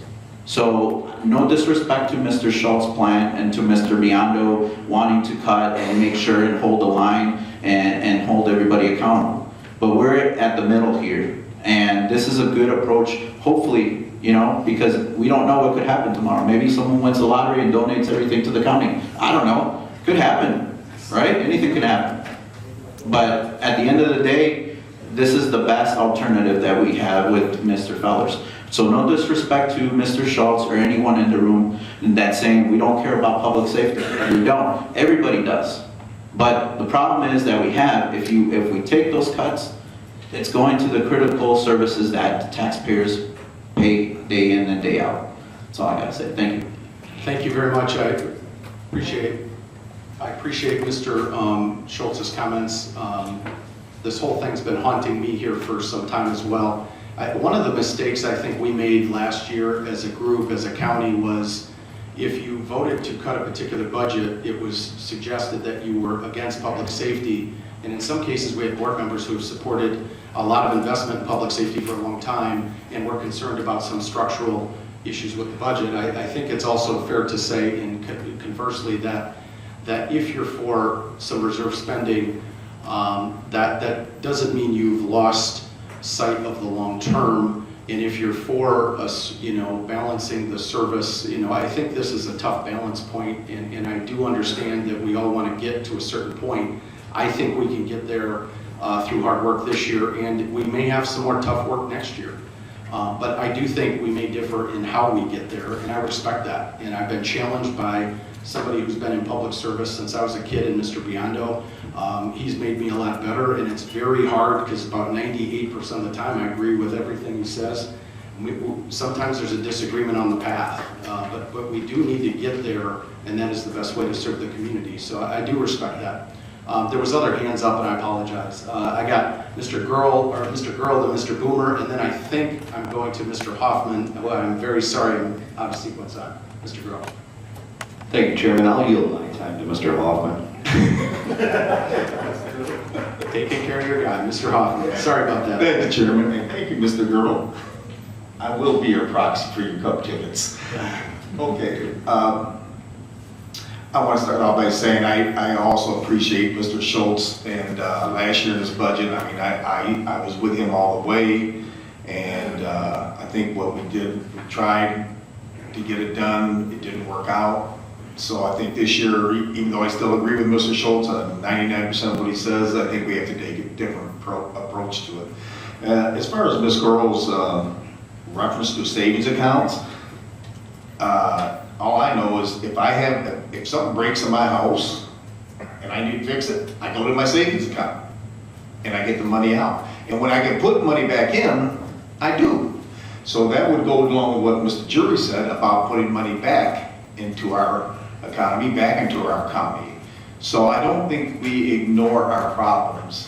[SPEAKER 13] So no disrespect to Mr. Schultz's plan and to Mr. Biondo wanting to cut and make sure and hold the line and hold everybody accountable. But we're at the middle here. And this is a good approach, hopefully, you know, because we don't know what could happen tomorrow. Maybe someone wins the lottery and donates everything to the county. I don't know. Could happen, right? Anything can happen. But at the end of the day, this is the best alternative that we have with Mr. Fellers. So no disrespect to Mr. Schultz or anyone in the room that's saying we don't care about public safety. We don't. Everybody does. But the problem is that we have, if we take those cuts, it's going to the critical services that the taxpayers pay day in and day out. That's all I gotta say. Thank you.
[SPEAKER 1] Thank you very much. I appreciate Mr. Schultz's comments. This whole thing's been haunting me here for some time as well. One of the mistakes I think we made last year as a group, as a county, was if you voted to cut a particular budget, it was suggested that you were against public safety. And in some cases, we had board members who have supported a lot of investment in public safety for a long time and were concerned about some structural issues with the budget. I think it's also fair to say, and conversely, that if you're for some reserve spending, that doesn't mean you've lost sight of the long term. And if you're for us, balancing the service, I think this is a tough balance point, and I do understand that we all want to get to a certain point. I think we can get there through hard work this year, and we may have some more tough work next year. But I do think we may differ in how we get there, and I respect that. And I've been challenged by somebody who's been in public service since I was a kid, and Mr. Biondo. He's made me a lot better, and it's very hard because about 98% of the time I agree with everything he says. Sometimes there's a disagreement on the path, but we do need to get there, and that is the best way to serve the community. So I do respect that. There was other hands up, and I apologize. I got Mr. Girl, then Mr. Boomer, and then I think I'm going to Mr. Hoffman. Well, I'm very sorry, I'm out of sequence on Mr. Girl.
[SPEAKER 6] Thank you, Chairman. I'll yield my time to Mr. Hoffman.
[SPEAKER 1] Taking care of your guy, Mr. Hoffman. Sorry about that.
[SPEAKER 17] Thank you, Chairman, and thank you, Mr. Girdle. I will be your proxy for your cup tickets. Okay. I want to start off by saying I also appreciate Mr. Schultz, and last year in his budget, I mean, I was with him all the way, and I think what we did, we tried to get it done, it didn't work out. So I think this year, even though I still agree with Mr. Schultz on 99% of what he says, I think we have to take a different approach to it. As far as Ms. Girl's reference to savings accounts, all I know is if something breaks in my house and I need to fix it, I go to my savings account and I get the money out. And when I can put money back in, I do. So that would go along with what Mr. Jury said about putting money back into our economy, back into our county. So I don't think we ignore our problems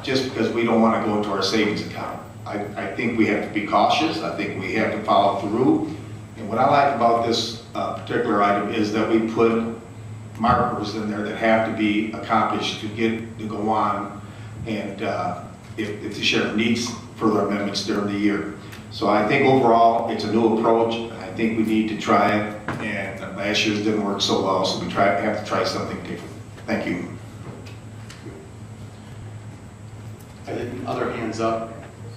[SPEAKER 17] just because we don't want to go into our savings account. I think we have to be cautious. I think we have to follow through. And what I like about this particular item is that we put markers in there that have to be accomplished to go on and
[SPEAKER 11] if the sheriff needs further amendments during the year. So I think overall, it's a new approach. I think we need to try it, and last year's didn't work so well, so we have to try something different. Thank you.
[SPEAKER 1] I think other hands up.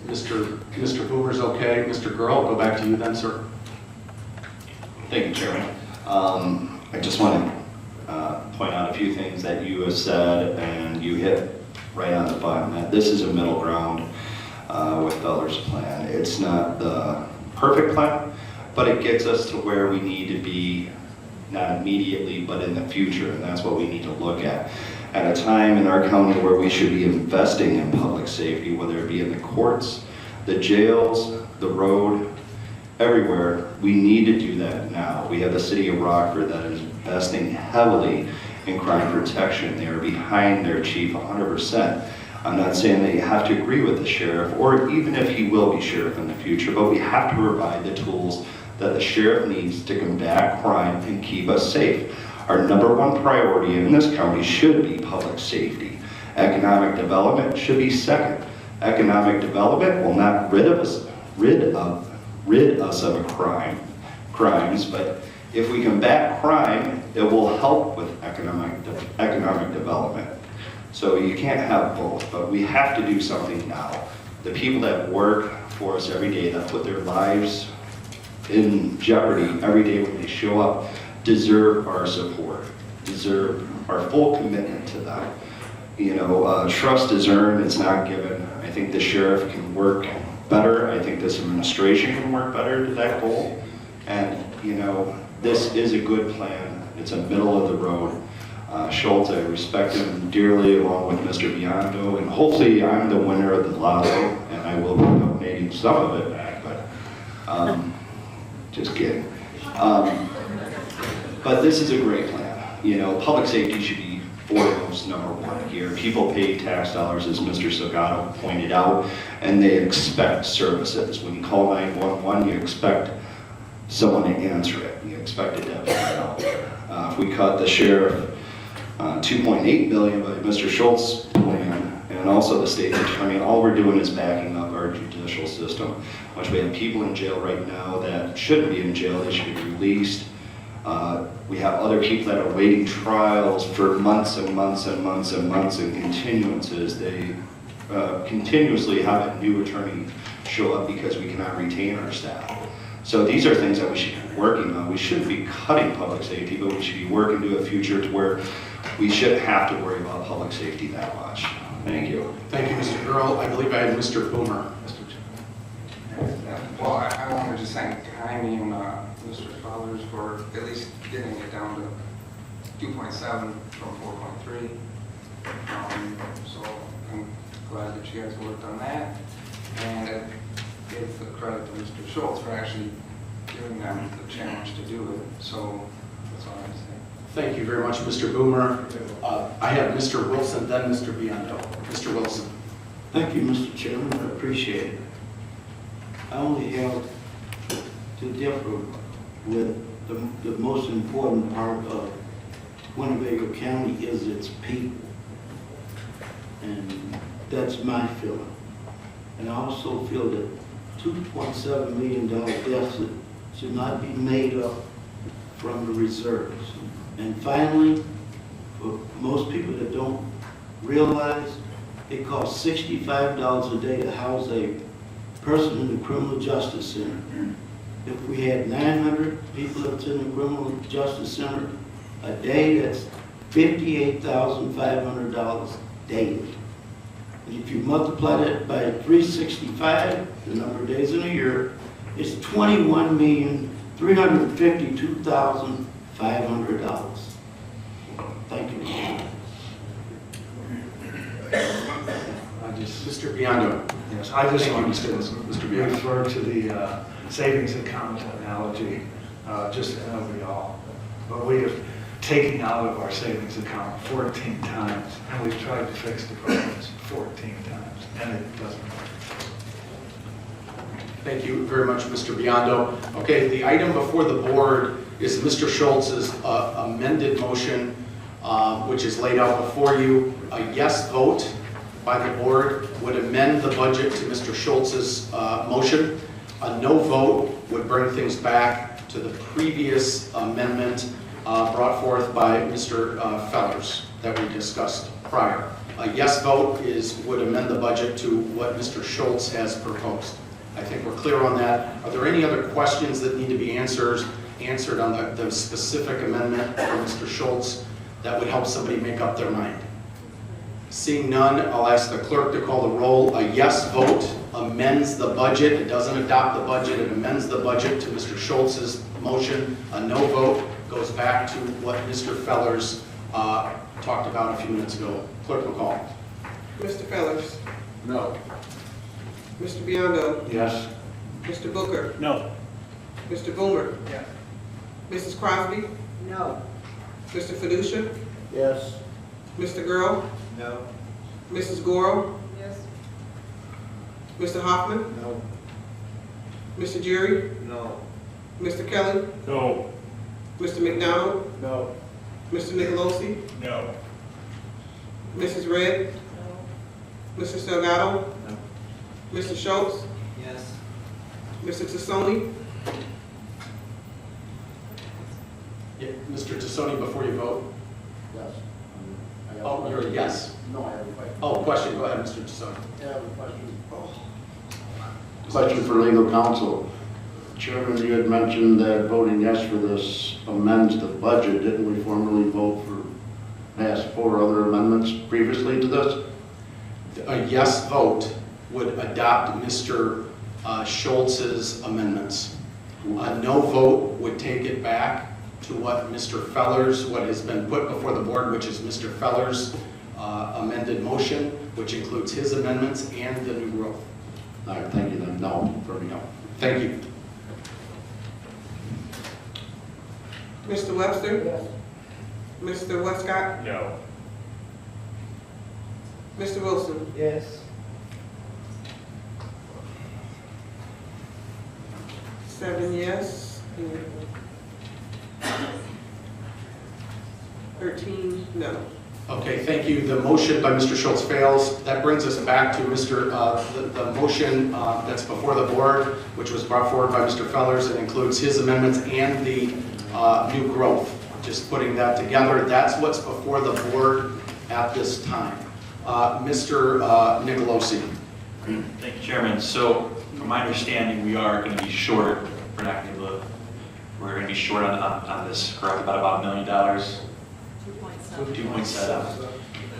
[SPEAKER 1] Mr. Boomer's okay. Mr. Girl, go back to you then, sir.
[SPEAKER 22] Thank you, Chairman. I just want to point out a few things that you have said, and you hit right on the button, that this is a middle ground with Feller's plan. It's not the perfect plan, but it gets us to where we need to be, not immediately, but in the future, and that's what we need to look at. At a time in our county where we should be investing in public safety, whether it be in the courts, the jails, the road, everywhere, we need to do that now. We have the city of Rockford that is investing heavily in crime protection. They are behind their chief 100%. I'm not saying that you have to agree with the sheriff, or even if he will be sheriff in the future, but we have to provide the tools that the sheriff needs to combat crime and keep us safe. Our number one priority in this county should be public safety. Economic development should be second. Economic development will not rid us of crimes, but if we combat crime, it will help with economic development. So you can't have both, but we have to do something now. The people that work for us every day, that put their lives in jeopardy every day when they show up, deserve our support, deserve our full commitment to them. You know, trust is earned, it's not given. I think the sheriff can work better. I think this administration can work better to that goal. And, you know, this is a good plan. It's a middle of the road. Schultz, I respect him dearly, along with Mr. Biondo, and hopefully I'm the winner of the lotto, and I will be donating some of it back, but just kidding. But this is a great plan. You know, public safety should be foremost number one here. People pay tax dollars, as Mr. Salgado pointed out, and they expect services. When you call 911, you expect someone to answer it. You expect a deputy out there. If we cut the sheriff $2.8 billion by Mr. Schultz's plan, and also the state attorney, all we're doing is backing up our judicial system, which we have people in jail right now that shouldn't be in jail. They should be released. We have other people that are waiting trials for months and months and months and months and continuances. They continuously have a new attorney show up because we cannot retain our staff. So these are things that we should be working on. We shouldn't be cutting public safety, but we should be working to a future to where we shouldn't have to worry about public safety that much. Thank you.
[SPEAKER 1] Thank you, Mr. Earl. I believe I had Mr. Boomer.
[SPEAKER 14] Well, I want to just thank Jaime and Mr. Fowlers for at least getting it down to 2.7 from 4.3. So I'm glad that you guys worked on that. And I give the credit to Mr. Schultz for actually giving them the challenge to do it. So that's all I have to say.
[SPEAKER 1] Thank you very much, Mr. Boomer. I have Mr. Wilson, then Mr. Biondo. Mr. Wilson.
[SPEAKER 3] Thank you, Mr. Chairman. I appreciate it. I only have to differ with the most important part of Winnebago County is its people. And that's my feeling. And I also feel that $2.7 million deficit should not be made up from the reserves. And finally, for most people that don't realize, it costs $65 a day to house a person in the criminal justice center. If we had 900 people that's in the criminal justice center a day, that's $58,500 daily. And if you multiply that by 365, the number of days in a year, it's $21,352,500. Thank you.
[SPEAKER 1] Mr. Biondo.
[SPEAKER 8] Yes, I just want to refer to the savings account analogy, just to know we all. But we have taken out of our savings account 14 times, and we've tried to fix the problems 14 times, and it doesn't work.
[SPEAKER 1] Thank you very much, Mr. Biondo. Okay, the item before the board is Mr. Schultz's amended motion, which is laid out before you. A yes vote by the board would amend the budget to Mr. Schultz's motion. A no vote would bring things back to the previous amendment brought forth by Mr. Fellers that we discussed prior. A yes vote would amend the budget to what Mr. Schultz has proposed. I think we're clear on that. Are there any other questions that need to be answered on the specific amendment from Mr. Schultz that would help somebody make up their mind? Seeing none, I'll ask the clerk to call the roll. A yes vote amends the budget. It doesn't adopt the budget. It amends the budget to Mr. Schultz's motion. A no vote goes back to what Mr. Fellers talked about a few minutes ago. Clerk will call.
[SPEAKER 2] Mr. Fellers?
[SPEAKER 21] No.
[SPEAKER 2] Mr. Biondo?
[SPEAKER 11] Yes.
[SPEAKER 2] Mr. Booker?
[SPEAKER 21] No.
[SPEAKER 2] Mr. Boomer?
[SPEAKER 21] Yes.
[SPEAKER 2] Mrs. Crosby?
[SPEAKER 19] No.
[SPEAKER 2] Mr. Fiducia?
[SPEAKER 3] Yes.
[SPEAKER 2] Mr. Girl?
[SPEAKER 3] No.
[SPEAKER 2] Mrs. Goro?
[SPEAKER 19] Yes.
[SPEAKER 2] Mr. Hoffman?
[SPEAKER 3] No.
[SPEAKER 2] Mr. Jerry?
[SPEAKER 3] No.
[SPEAKER 2] Mr. Kelly?
[SPEAKER 21] No.
[SPEAKER 2] Mr. McDonald?
[SPEAKER 3] No.
[SPEAKER 2] Mr. Nicolosi?
[SPEAKER 21] No.
[SPEAKER 2] Mrs. Red? Mr. Salgado?
[SPEAKER 3] No.
[SPEAKER 2] Mr. Schultz?
[SPEAKER 3] Yes.
[SPEAKER 2] Mr. Tassoni?
[SPEAKER 1] Yeah, Mr. Tassoni, before you vote.
[SPEAKER 3] Yes.
[SPEAKER 1] Oh, you're a yes.
[SPEAKER 3] No, I have a question.
[SPEAKER 1] Oh, question. Go ahead, Mr. Tassoni.
[SPEAKER 3] I have a question. Question for legal counsel. Chairman, you had mentioned that voting yes for this amends the budget. Didn't we formally vote for past 4 other amendments previously to this?
[SPEAKER 1] A yes vote would adopt Mr. Schultz's amendments. A no vote would take it back to what Mr. Fellers, what has been put before the board, which is Mr. Fellers' amended motion, which includes his amendments and the new growth.
[SPEAKER 3] All right, thank you then. No, for me, no.
[SPEAKER 1] Thank you.
[SPEAKER 2] Mr. Webster? Yes. Mr. Westcott?
[SPEAKER 21] No.
[SPEAKER 2] Mr. Wilson?
[SPEAKER 16] Yes.
[SPEAKER 2] 7 yes. And 13 no.
[SPEAKER 1] Okay, thank you. The motion by Mr. Schultz fails. That brings us back to the motion that's before the board, which was brought forward by Mr. Fellers. It includes his amendments and the new growth. Just putting that together. That's what's before the board at this time. Mr. Nicolosi.
[SPEAKER 21] Thank you, Chairman. So, from my understanding, we are going to be short. We're going to be short on this, correct? About $1 million. 2.7.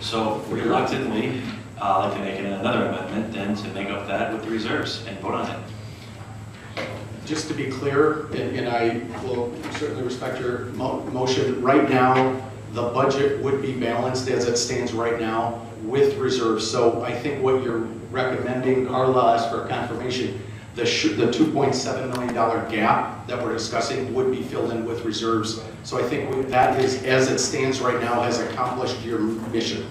[SPEAKER 21] So reluctantly, I'd like to make another amendment then to make up that with the reserves and vote on it.
[SPEAKER 1] Just to be clear, and I will certainly respect your motion, right now, the budget would be balanced as it stands right now with reserves. So I think what you're recommending, Carla asked for a confirmation, the $2.7 million gap that we're discussing would be filled in with reserves. So I think that is, as it stands right now, has accomplished your mission.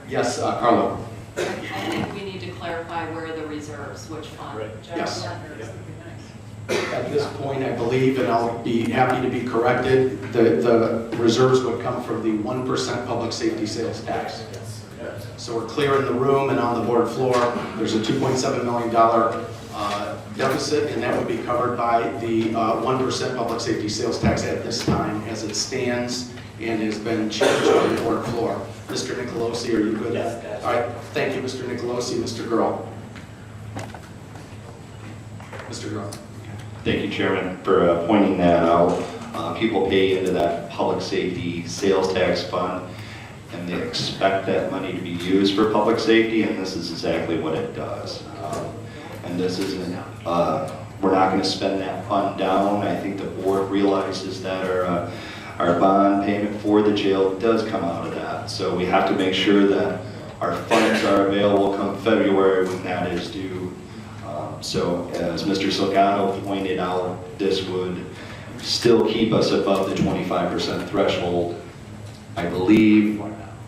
[SPEAKER 1] Yes, Carla.
[SPEAKER 7] I think we need to clarify where the reserves, which fund.
[SPEAKER 21] Right.
[SPEAKER 1] Yes. At this point, I believe, and I'll be happy to be corrected, the reserves would come from the 1% public safety sales tax. So we're clear in the room and on the board floor. There's a $2.7 million deficit, and that would be covered by the 1% public safety sales tax at this time as it stands and has been changed on the board floor. Mr. Nicolosi, are you good? Yes. All right, thank you, Mr. Nicolosi. Mr. Girl. Mr. Girl.
[SPEAKER 22] Thank you, Chairman, for pointing that out. People pay into that public safety sales tax fund, and they expect that money to be used for public safety, and this is exactly what it does. And this isn't, we're not going to spend that fund down. I think the board realizes that our bond payment for the jail does come out of that. So we have to make sure that our funds are available come February when that is due. So as Mr. Salgado pointed out, this would still keep us above the 25% threshold. I believe,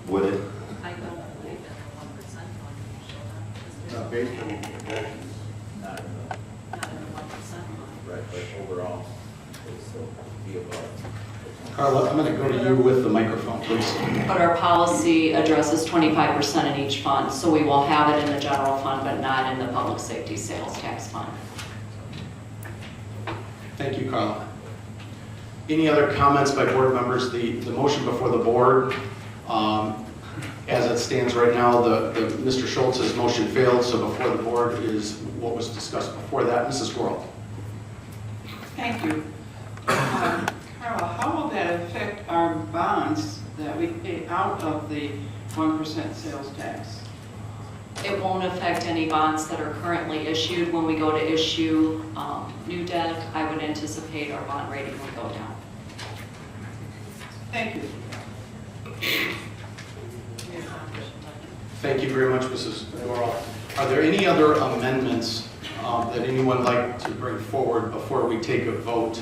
[SPEAKER 22] would it?
[SPEAKER 7] I don't believe that the 1% fund
[SPEAKER 21] Not based on the
[SPEAKER 7] not in the 1% fund.
[SPEAKER 21] right, but overall.
[SPEAKER 1] Carla, I'm going to go to you with the microphone, please.
[SPEAKER 7] But our policy addresses 25% in each fund, so we will have it in the general fund, but not in the public safety sales tax fund.
[SPEAKER 1] Thank you, Carla. Any other comments by board members? The motion before the board, as it stands right now, Mr. Schultz's motion failed, so before the board is what was discussed before that. Mrs. Squirrel.
[SPEAKER 4] Thank you. Carla, how will that affect our bonds that we pay out of the 1% sales tax?
[SPEAKER 7] It won't affect any bonds that are currently issued. When we go to issue new debt, I would anticipate our bond rating will go down.
[SPEAKER 4] Thank you.
[SPEAKER 1] Thank you very much, Mrs. Squirrel. Are there any other amendments that anyone would like to bring forward before we take a vote?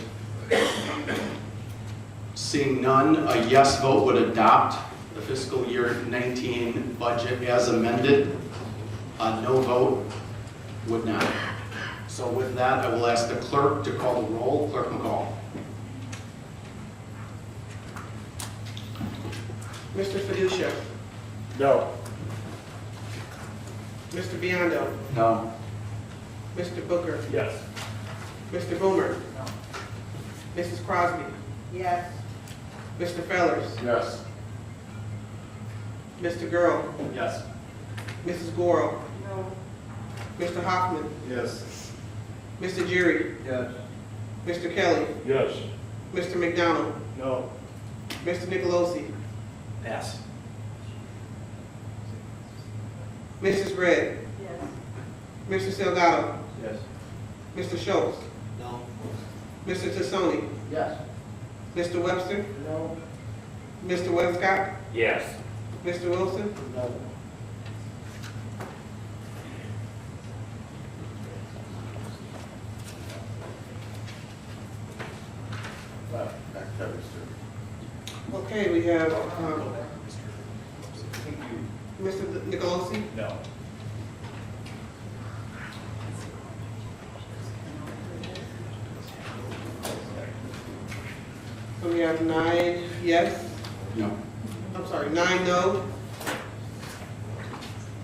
[SPEAKER 1] Seeing none, a yes vote would adopt the fiscal year 19 budget as amended. A no vote would not. So with that, I will ask the clerk to call the roll. Clerk McCall.
[SPEAKER 2] Mr. Fiducia?
[SPEAKER 8] No.
[SPEAKER 2] Mr. Biondo?
[SPEAKER 8] No.
[SPEAKER 2] Mr. Booker?
[SPEAKER 8] Yes.
[SPEAKER 2] Mr. Boomer? Mrs. Crosby?
[SPEAKER 19] Yes.
[SPEAKER 2] Mr. Fellers?
[SPEAKER 8] Yes.
[SPEAKER 2] Mr. Girl?
[SPEAKER 8] Yes.
[SPEAKER 2] Mrs. Goro?
[SPEAKER 19] No.
[SPEAKER 2] Mr. Hoffman?
[SPEAKER 8] Yes.
[SPEAKER 2] Mr. Jury?
[SPEAKER 8] Yes.
[SPEAKER 2] Mr. Kelly?
[SPEAKER 8] Yes.
[SPEAKER 2] Mr. McDonald?
[SPEAKER 8] No.
[SPEAKER 2] Mr. Nicolosi?
[SPEAKER 8] Pass.
[SPEAKER 2] Mrs. Red?
[SPEAKER 19] Yes.
[SPEAKER 2] Mr. Salgado?
[SPEAKER 8] Yes.
[SPEAKER 2] Mr. Schultz?
[SPEAKER 8] No.
[SPEAKER 2] Mr. Tassoni?
[SPEAKER 8] Yes.
[SPEAKER 2] Mr. Webster?
[SPEAKER 19] No.
[SPEAKER 2] Mr. Westcott?
[SPEAKER 8] Yes.
[SPEAKER 2] Mr. Wilson?
[SPEAKER 8] No.
[SPEAKER 2] Okay, we have Mr. Nicolosi?
[SPEAKER 8] No.
[SPEAKER 2] So we have 9 yes,
[SPEAKER 1] No.
[SPEAKER 2] I'm sorry, 9 no,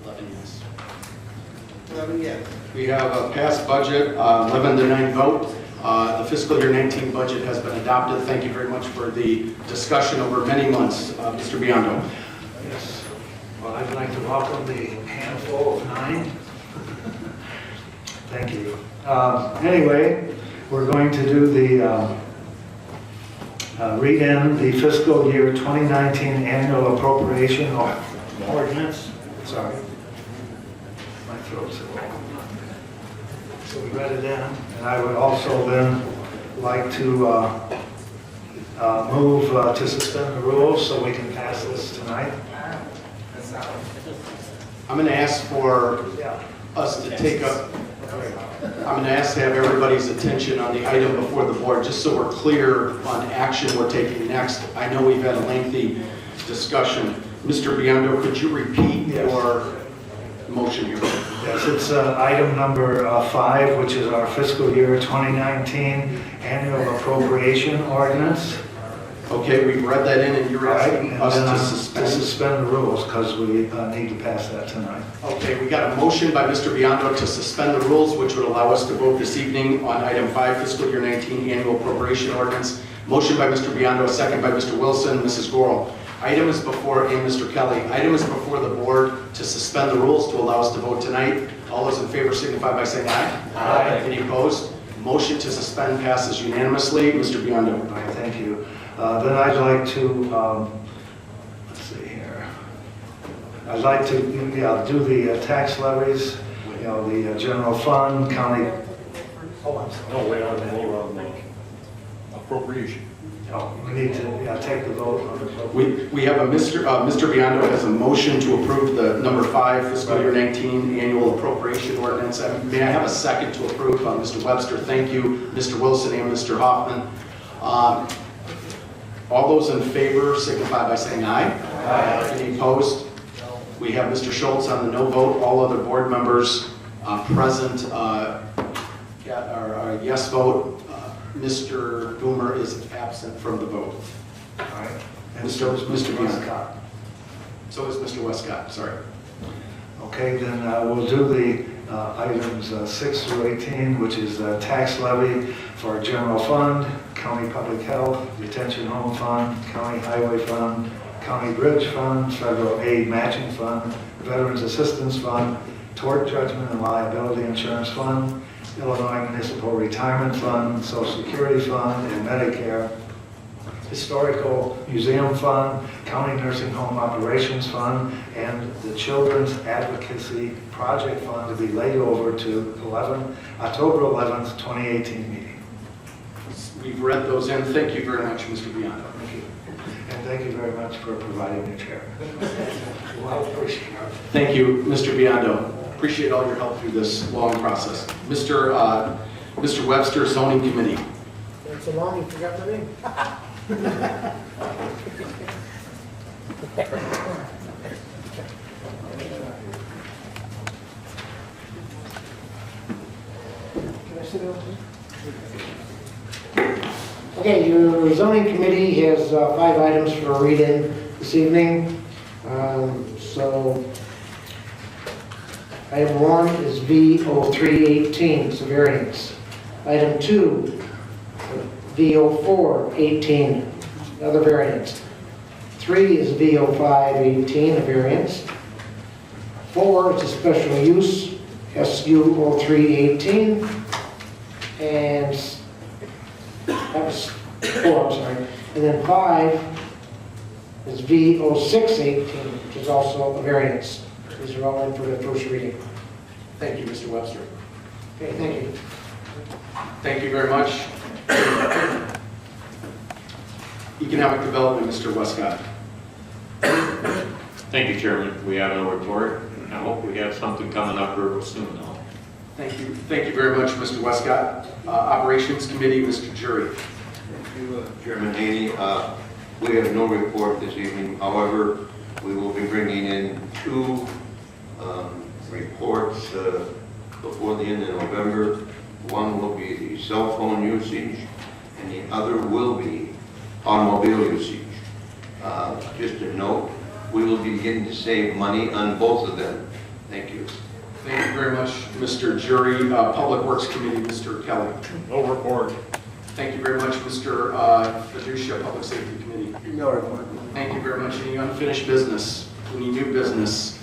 [SPEAKER 1] 11 yes.
[SPEAKER 2] 11 yes.
[SPEAKER 1] We have a passed budget, 11 to 9 vote. The fiscal year 19 budget has been adopted. Thank you very much for the discussion over many months, Mr. Biondo.
[SPEAKER 8] Yes. Well, I'd like to welcome the handful of 9. Thank you. Anyway, we're going to do the read in the fiscal year 2019 annual appropriation ordinance. Sorry, my throat's a little. So we read it in, and I would also then like to move to suspend the rules so we can pass this tonight.
[SPEAKER 1] I'm going to ask for us to take up, I'm going to ask to have everybody's attention on the item before the board, just so we're clear on action we're taking next. I know we've had a lengthy discussion. Mr. Biondo, could you repeat your motion here?
[SPEAKER 8] Yes, it's item number 5, which is our fiscal year 2019 annual appropriation ordinance.
[SPEAKER 1] Okay, we've read that in, and you're asking us to
[SPEAKER 8] suspend the rules because we need to pass that tonight.
[SPEAKER 1] Okay, we got a motion by Mr. Biondo to suspend the rules, which would allow us to vote this evening on item 5, fiscal year 19 annual appropriation ordinance. Motion by Mr. Biondo, a second by Mr. Wilson. Mrs. Goro. Item is before, and Mr. Kelly. Item is before the board to suspend the rules to allow us to vote tonight. All those in favor signify by saying aye. Aye. Any opposed? Motion to suspend passes unanimously. Mr. Biondo.
[SPEAKER 8] All right, thank you. Then I'd like to, let's see here. I'd like to do the tax levies, the general fund, county. Oh, I'm sorry.
[SPEAKER 9] No, wait on the appropriation.
[SPEAKER 8] Oh, we need to take the vote on the
[SPEAKER 1] We have a Mr. Biondo has a motion to approve the number 5 fiscal year 19 annual appropriation ordinance. May I have a second to approve? Mr. Webster, thank you. Mr. Wilson and Mr. Hoffman. All those in favor signify by saying aye. Aye. Any opposed? We have Mr. Schultz on the no vote. All other board members present got our yes vote. Mr. Boomer is absent from the vote.
[SPEAKER 8] All right? And
[SPEAKER 1] Mr.
[SPEAKER 8] so is Mr.
[SPEAKER 1] Boomer.
[SPEAKER 8] Westcott.
[SPEAKER 1] So is Mr. Westcott, sorry.
[SPEAKER 8] Okay, then we'll do the items 6 through 18, which is tax levy for general fund, county public health, detention home fund, county highway fund, county bridge fund, federal aid matching fund, veterans assistance fund, tort judgment and liability insurance fund, Illinois municipal retirement fund, social security fund, and Medicare, historical museum fund, county nursing home operations fund, and the children's advocacy project fund to be laid over to October 11th, 2018 meeting.
[SPEAKER 1] We've read those in. Thank you very much, Mr. Biondo.
[SPEAKER 8] Thank you. And thank you very much for providing the chair. Well, appreciate it.
[SPEAKER 1] Thank you, Mr. Biondo. Appreciate all your help through this long process. Mr. Webster, Zoning Committee.
[SPEAKER 16] It's so long, you forgot my name. Can I sit down, please? Okay, your zoning committee has 5 items for a read-in this evening. So, item 1 is V0318, it's a variance. Item 2, V0418, another variance. 3 is V0518, a variance. 4 is a special use, SU0318. And that was 4, I'm sorry. And then 5 is V0618, which is also a variance. These are all in for the first reading.
[SPEAKER 1] Thank you, Mr. Webster.
[SPEAKER 16] Okay, thank you.
[SPEAKER 1] Thank you very much. Economic Development, Mr. Westcott.
[SPEAKER 15] Thank you, Chairman. We have no report. I hope we have something coming up real soon, though.
[SPEAKER 1] Thank you. Thank you very much, Mr. Westcott. Operations Committee, Mr. Jury.
[SPEAKER 17] Thank you, Chairman Haney. We have no report this evening. However, we will be bringing in 2 reports before the end of November. One will be the cell phone usage, and the other will be automobile usage. Just a note, we will be getting to save money on both of them. Thank you.
[SPEAKER 1] Thank you very much, Mr. Jury. Public Works Committee, Mr. Kelly.
[SPEAKER 9] No report.
[SPEAKER 1] Thank you very much, Mr. Fiducia, Public Safety Committee.
[SPEAKER 3] No report.
[SPEAKER 1] Thank you very much. Any unfinished business? Any new business?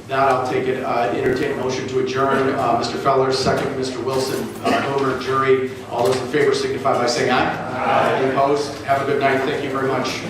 [SPEAKER 1] That I'll take it, entertain a motion to adjourn. Mr. Fellers, second. Mr. Wilson, Boomer, Jury. All those in favor signify by saying aye. Aye. Any opposed? Have a good night. Thank you very much.